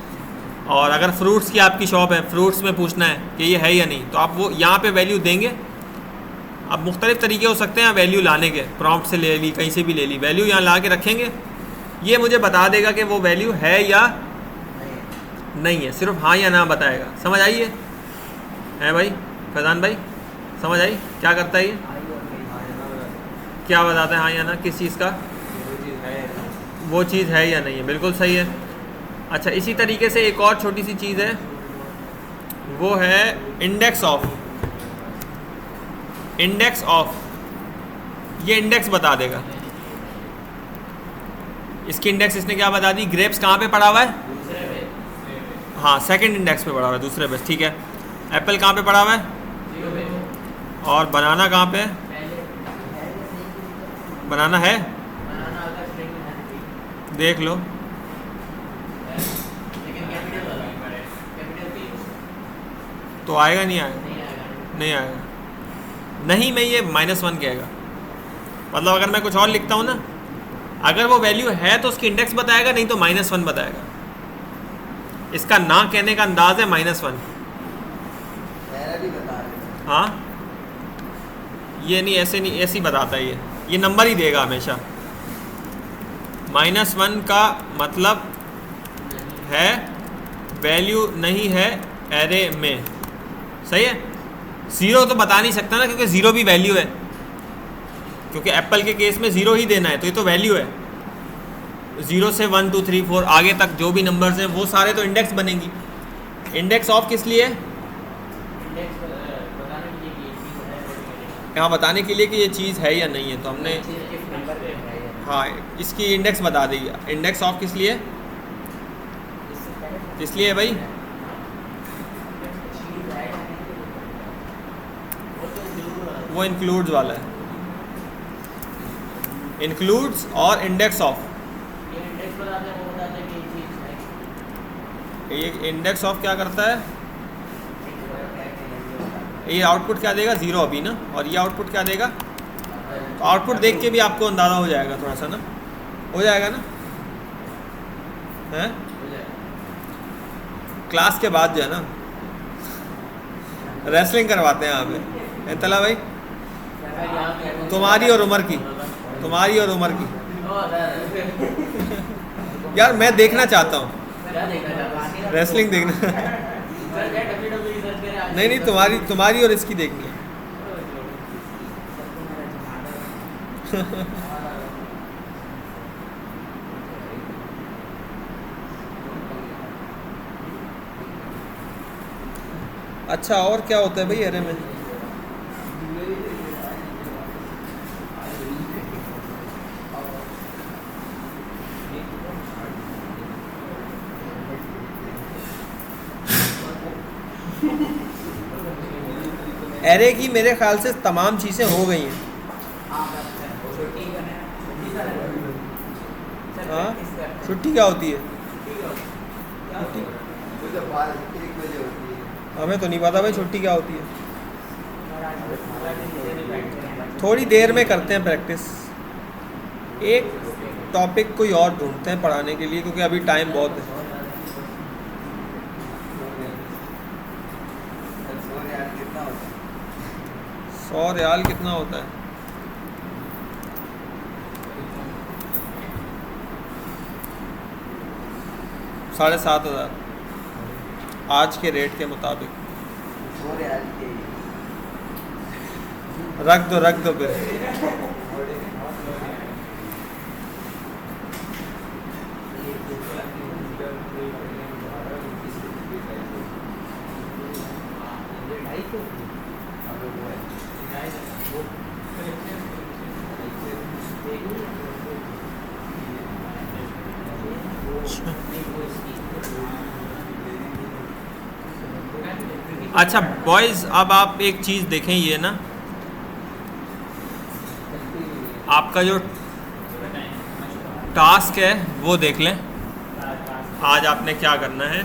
और अगर फ्रूट्स की आपकी शॉप है, फ्रूट्स में पूछना है कि ये है या नहीं, तो आप वो यहाँ पे वैल्यू देंगे। अब मुख्तलिफ़ तरीके हो सकते हैं वैल्यू लाने के, प्रॉम्प्ट से ले ली, कहीं से भी ले ली, वैल्यू यहाँ ला के रखेंगे, ये मुझे बता देगा कि वो वैल्यू है या नहीं है, सिर्फ हाँ या ना बताएगा। समझ आई है भाई? फैज़ान भाई समझ आई क्या करता है ये? क्या बताता है हाँ या ना? किस चीज़ का? वो चीज़ है या नहीं है, बिल्कुल सही है। अच्छा इसी तरीके से एक और छोटी सी चीज़ है, वो है इंडेक्स ऑफ। इंडेक्स ऑफ, ये इंडेक्स बता देगा। इसकी इंडेक्स इसने क्या बता दी? ग्रेप्स कहाँ पे पड़ा हुआ है? हाँ सेकंड इंडेक्स पे पड़ा हुआ है, दूसरे पे, ठीक है। एप्पल कहाँ पे पड़ा हुआ है? और बनाना कहाँ पे है? बनाना है, देख लो। तो आएगा नहीं आएगा? नहीं आएगा। नहीं आएगा। नहीं में ये -1 कहेगा, मतलब अगर मैं कुछ और लिखता हूँ ना, अगर वो वैल्यू है तो उसकी इंडेक्स बताएगा, नहीं तो -1 बताएगा। इसका ना कहने का अंदाज है -1। एरर ही बता रहे हाँ, ये नहीं, ऐसे नहीं, ऐसे ही बताता है ये नंबर ही देगा हमेशा। -1 का मतलब है वैल्यू नहीं है एरे में, सही है। 0 तो बता नहीं सकता ना, क्योंकि 0 भी वैल्यू है, क्योंकि एप्पल के केस में 0 ही देना है, तो ये तो वैल्यू है। 0 से 1 2 3 4 आगे तक जो भी नंबर्स हैं वो सारे तो इंडेक्स बनेंगी। इंडेक्स ऑफ किस लिए? इंडेक्स बताने के लिए कि ये चीज़ है और ये यहाँ बताने के लिए कि ये चीज़ है या नहीं है, तो हमने चीज़ किस नंबर पे है ये। हाँ इसकी इंडेक्स बता दी। इंडेक्स ऑफ किस लिए? इससे पहले किस लिए भाई? चीज़ है या नहीं, वो तो जरूर वो इंक्लूड्स वाला है, इंक्लूड्स और इंडेक्स ऑफ। ये इंडेक्स बताते हैं, वो बताते हैं कि ये चीज़ है। ये इंडेक्स ऑफ क्या करता है? ये ये आउटपुट क्या देगा? 0 अभी ना, और ये आउटपुट क्या देगा? तो आउटपुट देख के भी आपको अंदाज़ा हो जाएगा थोड़ा सा ना, हो जाएगा ना, हैं? हो जाएगा। क्लास के बाद जो है ना रेसलिंग करवाते हैं यहाँ पे, तला भाई, तुम्हारी और उमर की, तुम्हारी और उमर की। यार मैं देखना चाहता हूँ, क्या देखना चाहता है? रेसलिंग देखना। सर क्या WWE सर्च करें आज? नहीं तुम्हारी और इसकी देखनी है। अच्छा, और क्या होता है भाई एरे में? एरे की मेरे ख्याल से तमाम चीज़ें हो गई हैं। हाँ, छुट्टी क्या होती है? मुझे 1 बजे होती है। हमें तो नहीं पता भाई छुट्टी क्या होती है। थोड़ी देर में करते हैं प्रैक्टिस, एक टॉपिक कोई और ढूंढते हैं पढ़ाने के लिए, क्योंकि अभी टाइम बहुत है। कितना होता है? 100 रियाल कितना होता है? $7,500 आज के रेट के मुताबिक। 100 रियाल के रख दो फिर। अच्छा बॉयज़, अब आप एक चीज़ देखें, ये ना आपका जो टास्क है वो देख लें। आज आपने क्या करना है?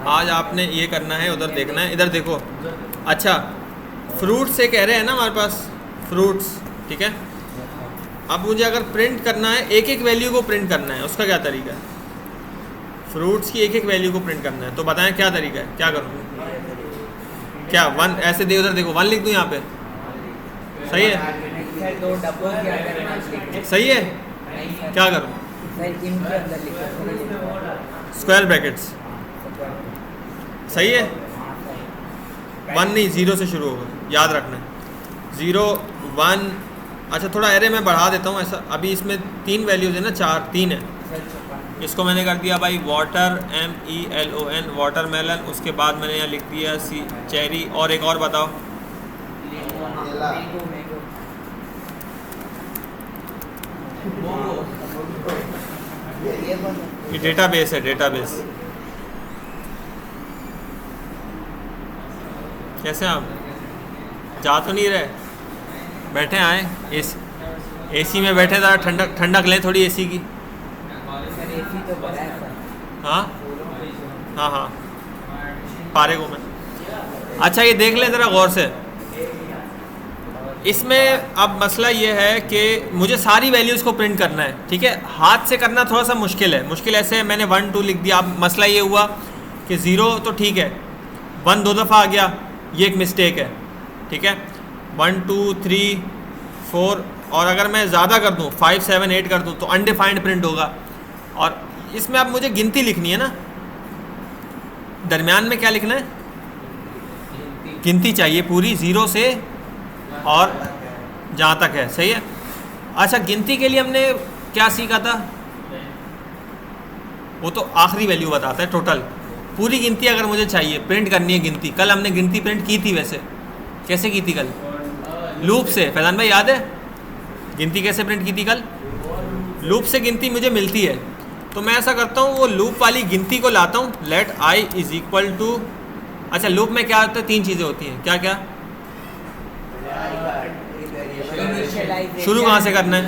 आज आपने ये करना है, उधर देखना है, इधर देखो। अच्छा, फ्रूट्स से कह रहे हैं ना हमारे पास, फ्रूट्स, ठीक है। अब मुझे अगर प्रिंट करना है, एक एक वैल्यू को प्रिंट करना है, उसका क्या तरीका है? फ्रूट्स की एक एक वैल्यू को प्रिंट करना है, तो बताएं क्या तरीका है, क्या करूँ? क्या 1 ऐसे दे, उधर देखो 1 लिख दूँ यहाँ पे, सही है? 2 डब्बों के अंदर लिखो। सही है? नहीं सर, क्या करूँ? सर इनके अंदर लिखो। स्क्वायर ब्रैकेट्स, सही है? 1 नहीं, 0 से शुरू होगा, याद रखना। 0 1। अच्छा, थोड़ा एरे में बढ़ा देता हूँ ऐसा। अभी इसमें 3 वैल्यूज़ है ना, 3 है। इसको मैंने कर दिया भाई वाटर, MELON, वाटरमेलन। उसके बाद मैंने यहाँ लिख दिया चेरी। और एक और बताओ। ये डेटाबेस है, डेटाबेस। कैसे आप जा तो नहीं रहे? बैठे आए एसी में बैठे, ज़रा ठंडक लें थोड़ी एसी की। सर एसी तो बड़ा है सर। हाँ हाँ हाँ, पारे को मैं। अच्छा ये देख लें ज़रा गौर से, इसमें अब मसला ये है कि मुझे सारी वैल्यूज़ को प्रिंट करना है, ठीक है। हाथ से करना थोड़ा सा मुश्किल है, मुश्किल ऐसे है मैंने 1 2 लिख दिया। अब मसला ये हुआ कि 0 तो ठीक है, 1 2 दफ़ा आ गया, ये एक मिस्टेक है, ठीक है। 1 2 3 4 और अगर मैं ज़्यादा कर दूँ 5 7 8 कर दूँ तो अनडिफाइंड प्रिंट होगा। और इसमें अब मुझे गिनती लिखनी है ना, दरमियान में क्या लिखना है, गिनती चाहिए पूरी 0 से और जहाँ तक है, सही है। अच्छा गिनती के लिए हमने क्या सीखा था, वो तो आखिरी वैल्यू बताता है टोटल। पूरी गिनती अगर मुझे चाहिए प्रिंट करनी है गिनती, कल हमने गिनती प्रिंट की थी, वैसे कैसे की थी कल, लूप से। फैजान भाई याद है गिनती कैसे प्रिंट की थी कल, लूप से गिनती मुझे मिलती है। तो मैं ऐसा करता हूँ वो लूप वाली गिनती को लाता हूँ, let i is equal to, अच्छा लूप में क्या होता है, 3 चीज़ें होती हैं, क्या क्या, शुरू कहाँ से करना है,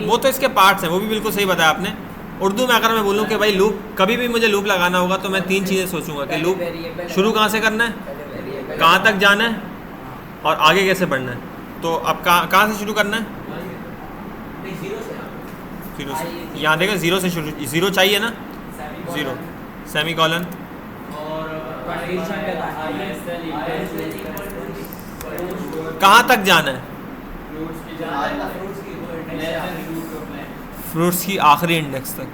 वो तो इसके पार्ट्स हैं, वो भी बिल्कुल सही बताया आपने। उर्दू में अगर मैं बोलूँ कि भाई लूप, कभी भी मुझे लूप लगाना होगा तो मैं 3 चीज़ें सोचूंगा कि लूप शुरू कहाँ से करना है, कहाँ तक जाना है और आगे कैसे बढ़ना है। तो अब कहाँ से शुरू करना है, 0 से। यहाँ देखो 0 से शुरू, 0 चाहिए ना, 0 सेमी कॉलन, कहाँ तक जाना है, फ्रूट्स की आखिरी इंडेक्स तक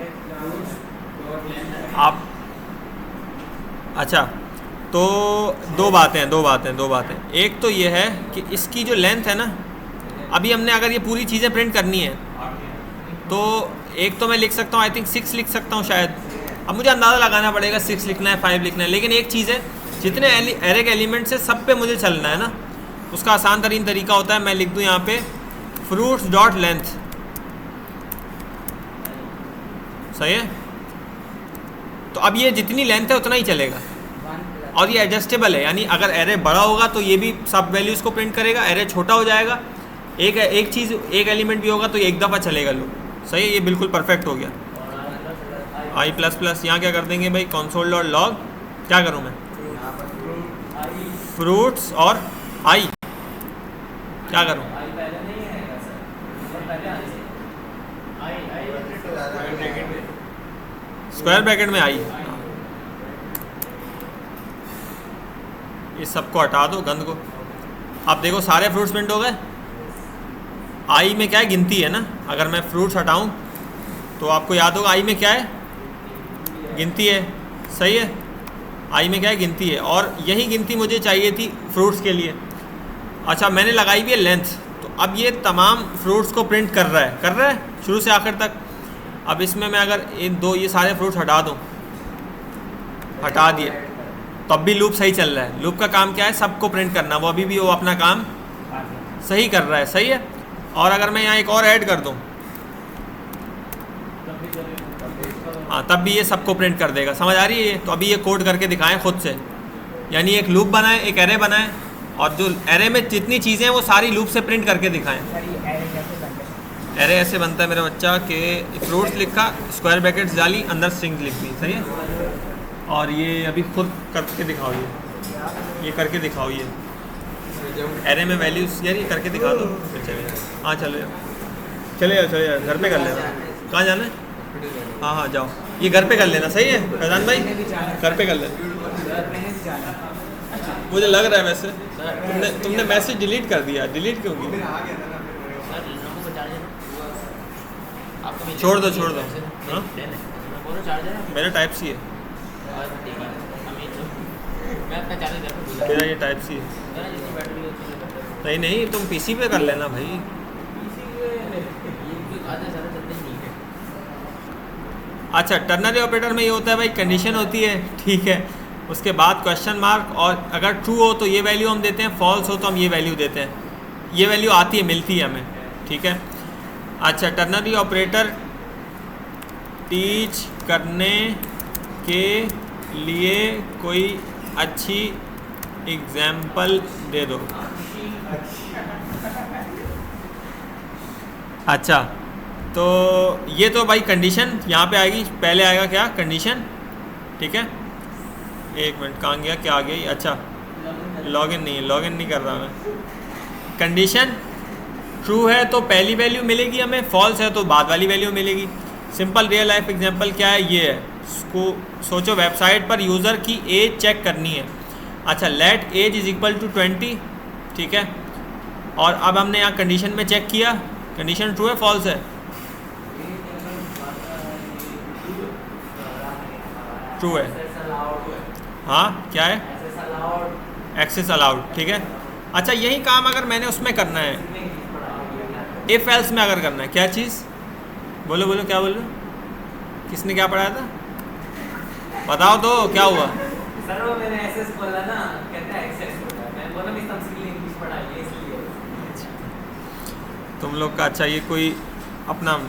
आप। अच्छा तो दो बातें। एक तो ये है कि इसकी जो लेंथ है ना, अभी हमने अगर ये पूरी चीज़ें प्रिंट करनी है तो एक तो मैं लिख सकता हूँ, आई थिंक 6 लिख सकता हूँ शायद। अब मुझे अंदाज़ा लगाना पड़ेगा 6 लिखना है 5 लिखना है, लेकिन एक चीज़ है, जितने एरे के एलिमेंट्स है सब पे मुझे चलना है ना, उसका आसान तरीन तरीका होता है मैं लिख दूँ यहाँ पे फ्रूट्स डॉट लेंथ, सही है। तो अब ये जितनी लेंथ है उतना ही चलेगा और ये एडजस्टेबल है, यानी अगर एरे बड़ा होगा तो ये भी सब वैल्यूज़ को प्रिंट करेगा, एरे छोटा हो जाएगा, एक चीज़ एक एलिमेंट भी होगा तो ये एक दफ़ा चलेगा लो, सही है। ये बिल्कुल परफेक्ट हो गया। आई प्लस प्लस यहाँ क्या कर देंगे भाई, कंसोल डॉट लॉग, क्या करूँ मैं, फ्रूट्स और आई, क्या करूँ, स्क्वायर ब्रैकेट में आई, ये सबको हटा दो गंद को। अब देखो सारे फ्रूट्स प्रिंट हो गए। आई में क्या है, गिनती है ना, अगर मैं फ्रूट्स हटाऊं तो आपको याद होगा आई में क्या है, गिनती है, सही है। आई में क्या है, गिनती है, और यही गिनती मुझे चाहिए थी फ्रूट्स के लिए। अच्छा मैंने लगाई हुई है लेंथ, तो अब ये तमाम फ्रूट्स को प्रिंट कर रहा है शुरू से आखिर तक। अब इसमें मैं अगर ये सारे फ्रूट्स हटा दूँ, हटा दिए, तब भी लूप सही चल रहा है। लूप का काम क्या है, सबको प्रिंट करना, वो अभी भी वो अपना काम सही कर रहा है, सही है। और अगर मैं यहाँ एक और ऐड कर दूँ, हाँ तब भी ये सबको प्रिंट कर देगा, समझ आ रही है ये। तो अभी ये कोड करके दिखाएं खुद से, यानी एक लूप बनाएं, एक एरे बनाएं, और जो एरे में जितनी चीज़ें हैं वो सारी लूप से प्रिंट करके दिखाएं। एरे ऐसे बनता है मेरा बच्चा कि फ्रूट्स लिखा, स्क्वायर ब्रैकेट्स डाली, अंदर स्ट्रिंग्स लिख दी, सही है। और ये अभी खुद करके दिखाओ, ये करके दिखाओ, ये एरे में वैल्यूज यार ये करके दिखा दो, फिर चले। हाँ चले जाओ घर पे कर लेना। कहाँ जाना है, हाँ जाओ, ये घर पे कर लेना, सही है फैजान भाई, घर पे कर लेना। मुझे लग रहा है वैसे तुमने मैसेज डिलीट कर दिया, डिलीट क्यों किया, छोड़ दो हाँ मेरा टाइप सी है, मेरा ये टाइप सी है। नहीं तुम पीसी पे कर लेना भाई। अच्छा टर्नरी ऑपरेटर में ये होता है भाई, कंडीशन होती है, ठीक है, उसके बाद क्वेश्चन मार्क, और अगर ट्रू हो तो ये वैल्यू हम देते हैं, फॉल्स हो तो हम ये वैल्यू देते हैं। ये वैल्यू आती है, मिलती है हमें, ठीक है। अच्छा टर्नरी ऑपरेटर टीच करने के लिए कोई अच्छी एग्जाम्पल दे दो। अच्छा तो ये तो भाई कंडीशन यहाँ पे आएगी, पहले आएगा क्या, कंडीशन, ठीक है, एक मिनट, कहाँ गया, क्या आ गया ये? अच्छा, लॉगिन नहीं है, लॉगिन नहीं कर रहा मैं। कंडीशन ट्रू है तो पहली वैल्यू मिलेगी हमें, फॉल्स है तो बाद वाली वैल्यू मिलेगी। सिंपल रियल लाइफ एग्जांपल क्या है, ये है। इसको सोचो, वेबसाइट पर यूज़र की एज चेक करनी है। अच्छा, let age is equal to 20, ठीक है। और अब हमने यहाँ कंडीशन में चेक किया, कंडीशन ट्रू है फॉल्स है? ट्रू है। हाँ, क्या है? एक्सेस अलाउड, ठीक है। अच्छा, यही काम अगर मैंने उसमें करना है, इफ एल्स में अगर करना है, क्या चीज़? बोलो बोलो, क्या बोलो, किसने क्या पढ़ाया था, बताओ तो क्या हुआ? सर वो मैंने एसएस बोला ना, कहता है एक्सेस होता है, मैं बोला मैं तमसीली इंग्लिश पढ़ाई है इसलिए। तुम लोग का अच्छा, ये कोई अपना,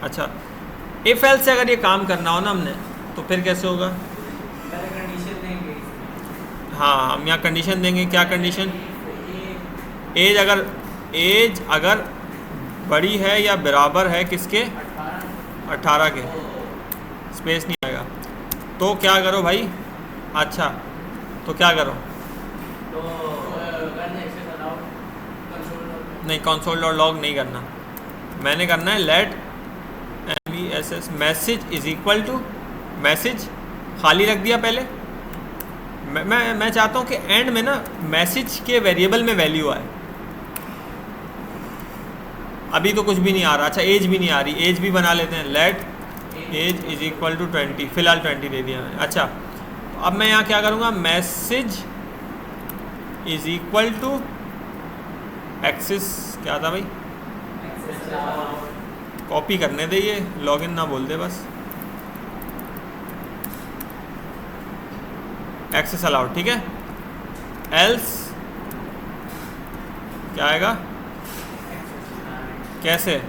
अच्छा इफ एल्स से अगर ये काम करना हो ना हमने, तो फिर कैसे होगा? पहले कंडीशन देंगे इसमें। हाँ, हम यहाँ कंडीशन देंगे, क्या कंडीशन? एज अगर बड़ी है या बराबर है किसके? 18 के, स्पेस नहीं आएगा तो क्या करो भाई? अच्छा, तो क्या करो? तो एक्सेस अलाउड कंसोल नहीं, कंसोल डॉट लॉग नहीं करना, मैंने करना है let MESS message is equal to message, खाली रख दिया पहले। मैं चाहता हूँ कि एंड में ना मैसेज के वेरिएबल में वैल्यू आए। अभी तो कुछ भी नहीं आ रहा। अच्छा, एज भी नहीं आ रही, एज भी बना लेते हैं, let age is equal to 20, फ़िलहाल 20 दे दिया मैंने। अच्छा, तो अब मैं यहाँ क्या करूँगा, message is equal to access, क्या था भाई? Access allowed. कॉपी करने दे, ये लॉगिन ना बोल दे बस। एक्सेस अलाउड, ठीक है। एल्स क्या आएगा? कैसे?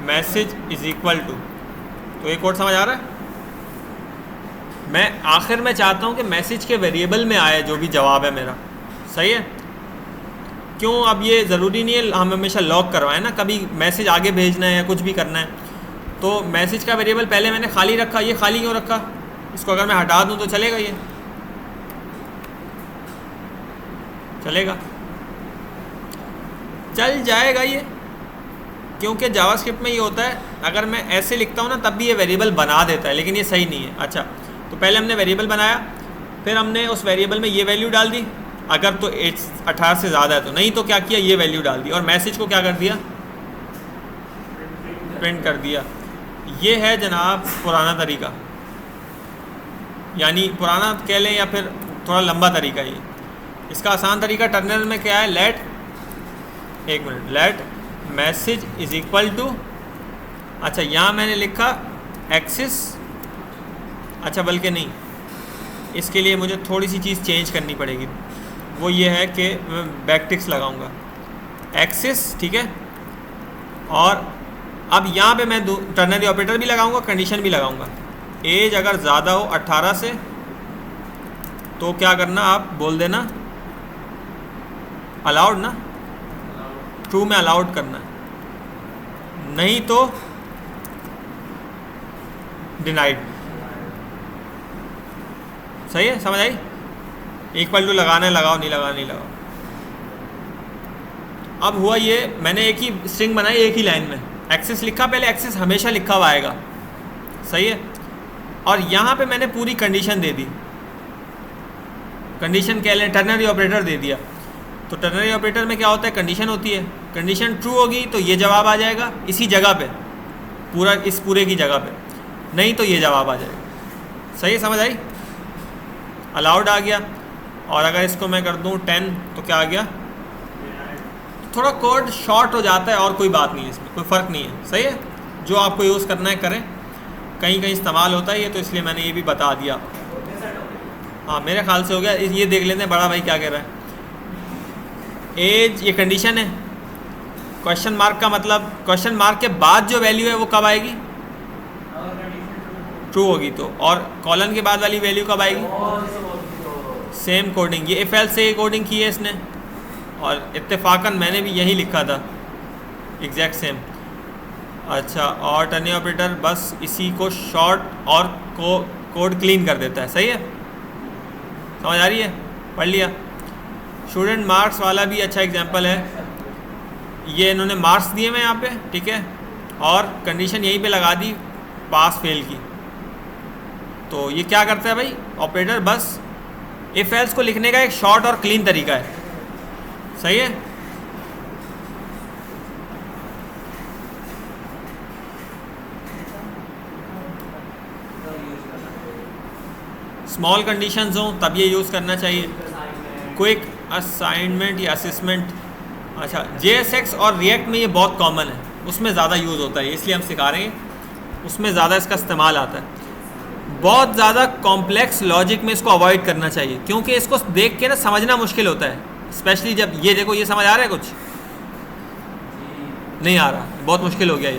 मैसेज इज इक्वल टू, तो एक और समझ आ रहा है? मैं आखिर में चाहता हूँ कि मैसेज के वेरिएबल में आए जो भी जवाब है मेरा, सही है। क्यों? अब ये ज़रूरी नहीं है हम हमेशा लॉग करवाएं ना, कभी मैसेज आगे भेजना है या कुछ भी करना है, तो मैसेज का वेरिएबल पहले मैंने खाली रखा। ये खाली क्यों रखा? इसको अगर मैं हटा दूँ तो चलेगा, ये चलेगा, चल जाएगा ये, क्योंकि जावास्क्रिप्ट में ये होता है, अगर मैं ऐसे लिखता हूँ ना तब भी ये वेरिएबल बना देता है, लेकिन ये सही नहीं है। अच्छा, तो पहले हमने वेरिएबल बनाया, फिर हमने उस वेरिएबल में ये वैल्यू डाल दी, अगर तो एज 18 से ज़्यादा है तो, नहीं तो क्या किया, ये वैल्यू डाल दी, और मैसेज को क्या कर दिया, प्रिंट कर दिया। ये है जनाब पुराना तरीका, यानी पुराना कह लें या फिर थोड़ा लंबा तरीका। ये इसका आसान तरीका टर्मिनल में क्या है, लेट, एक मिनट, let message is equal to, अच्छा यहाँ मैंने लिखा एक्सेस, अच्छा बल्कि नहीं, इसके लिए मुझे थोड़ी सी चीज़ चेंज करनी पड़ेगी, वो ये है कि मैं बैकटिक्स लगाऊंगा, एक्सेस, ठीक है। और अब यहाँ पे मैं टर्नरी ऑपरेटर भी लगाऊंगा, कंडीशन भी लगाऊंगा। एज अगर ज़्यादा हो 18 से तो क्या करना, आप बोल देना अलाउड ना, ट्रू में अलाउड करना है, नहीं तो डिनाइड। सही है, समझ आई? इक्वल टू लगाना है, लगाओ, नहीं लगाओ नहीं लगाओ। अब हुआ ये, मैंने एक ही स्ट्रिंग बनाई एक ही लाइन में, एक्सेस लिखा, पहले एक्सेस हमेशा लिखा हुआ आएगा, सही है। और यहाँ पे मैंने पूरी कंडीशन दे दी, कंडीशन कह लें, टर्नरी ऑपरेटर दे दिया। तो टर्नरी ऑपरेटर में क्या होता है, कंडीशन होती है, कंडीशन ट्रू होगी तो ये जवाब आ जाएगा इसी जगह पे, पूरा इस पूरे की जगह पे, नहीं तो ये जवाब आ जाएगा। सही है, समझ आई? अलाउड आ गया, और अगर इसको मैं कर दूं 10 तो क्या आ गया, थोड़ा कोड शॉर्ट हो जाता है और कोई बात नहीं है, इसमें कोई फ़र्क नहीं है। सही है, जो आपको यूज़ करना है करें, कहीं कहीं इस्तेमाल होता है ये, तो इसलिए मैंने ये भी बता दिया। हाँ, मेरे ख्याल से हो गया। ये देख लेते हैं बड़ा भाई क्या कह रहा है। एज ये कंडीशन है, क्वेश्चन मार्क का मतलब क्वेश्चन मार्क के बाद जो वैल्यू है वो कब आएगी, ट्रू होगी तो, और कॉलन के बाद वाली वैल्यू कब आएगी, सेम कोडिंग। ये इफ एल्स से ये कोडिंग की है इसने, और इत्तेफाकन मैंने भी यही लिखा था, एग्जैक्ट सेम। अच्छा, और टर्नरी ऑपरेटर बस इसी को शॉर्ट और को कोड क्लीन कर देता है। सही है, समझ आ रही है, पढ़ लिया। स्टूडेंट मार्क्स वाला भी अच्छा एग्जांपल है। ये इन्होंने मार्क्स दिए हुए यहाँ पे, ठीक है, और कंडीशन यहीं पे लगा दी पास फेल की। तो ये क्या करता है भाई ऑपरेटर, बस इफ एल्स को लिखने का एक शॉर्ट और क्लीन तरीका है। सही है, स्मॉल कंडीशंस हों तब ये यूज़ करना चाहिए। क्विक असाइनमेंट या असेसमेंट, अच्छा JSX और रिएक्ट में ये बहुत कॉमन है, उसमें ज़्यादा यूज़ होता है, इसलिए हम सिखा रहे हैं, उसमें ज़्यादा इसका इस्तेमाल आता है। बहुत ज़्यादा कॉम्प्लेक्स लॉजिक में इसको अवॉइड करना चाहिए, क्योंकि इसको देख के ना समझना मुश्किल होता है, स्पेशली जब ये देखो, ये समझ आ रहा है, कुछ नहीं आ रहा, बहुत मुश्किल हो गया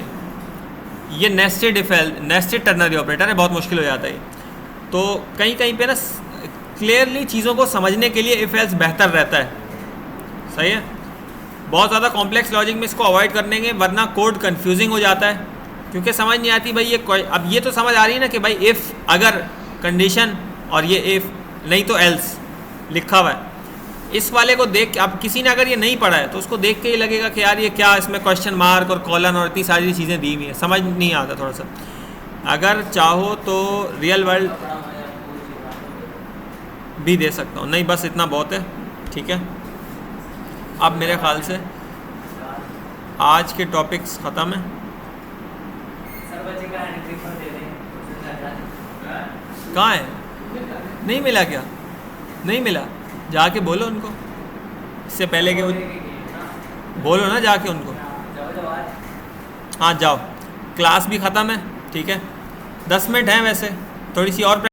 ये नेस्टेड टर्नरी ऑपरेटर है, बहुत मुश्किल हो जाता है। तो कहीं कहीं पे ना क्लियरली चीज़ों को समझने के लिए इफ एल्स बेहतर रहता है। सही है, बहुत ज़्यादा कॉम्प्लेक्स लॉजिक में इसको अवॉइड करने के, वरना कोड कंफ्यूजिंग हो जाता है, क्योंकि समझ नहीं आती भाई ये अब ये तो समझ आ रही है ना कि भाई इफ़ अगर कंडीशन और ये इफ़ नहीं तो एल्स लिखा हुआ है। इस वाले को देख, अब किसी ने अगर ये नहीं पढ़ा है तो उसको देख के ही लगेगा कि यार ये क्या, इसमें क्वेश्चन मार्क और कॉलन और इतनी सारी चीज़ें दी हुई हैं, समझ नहीं आता थोड़ा सा। अगर चाहो तो रियल वर्ल्ड भी दे सकता हूँ, नहीं बस इतना बहुत है, ठीक है। अब मेरे ख्याल से आज के टॉपिक्स ख़त्म हैं। कहाँ है, नहीं मिला क्या, नहीं मिला, जाके बोलो उनको, इससे पहले कि बोलो ना जाके उनको। हाँ जाओ, क्लास भी ख़त्म है, ठीक है, 10 मिनट हैं वैसे, थोड़ी सी और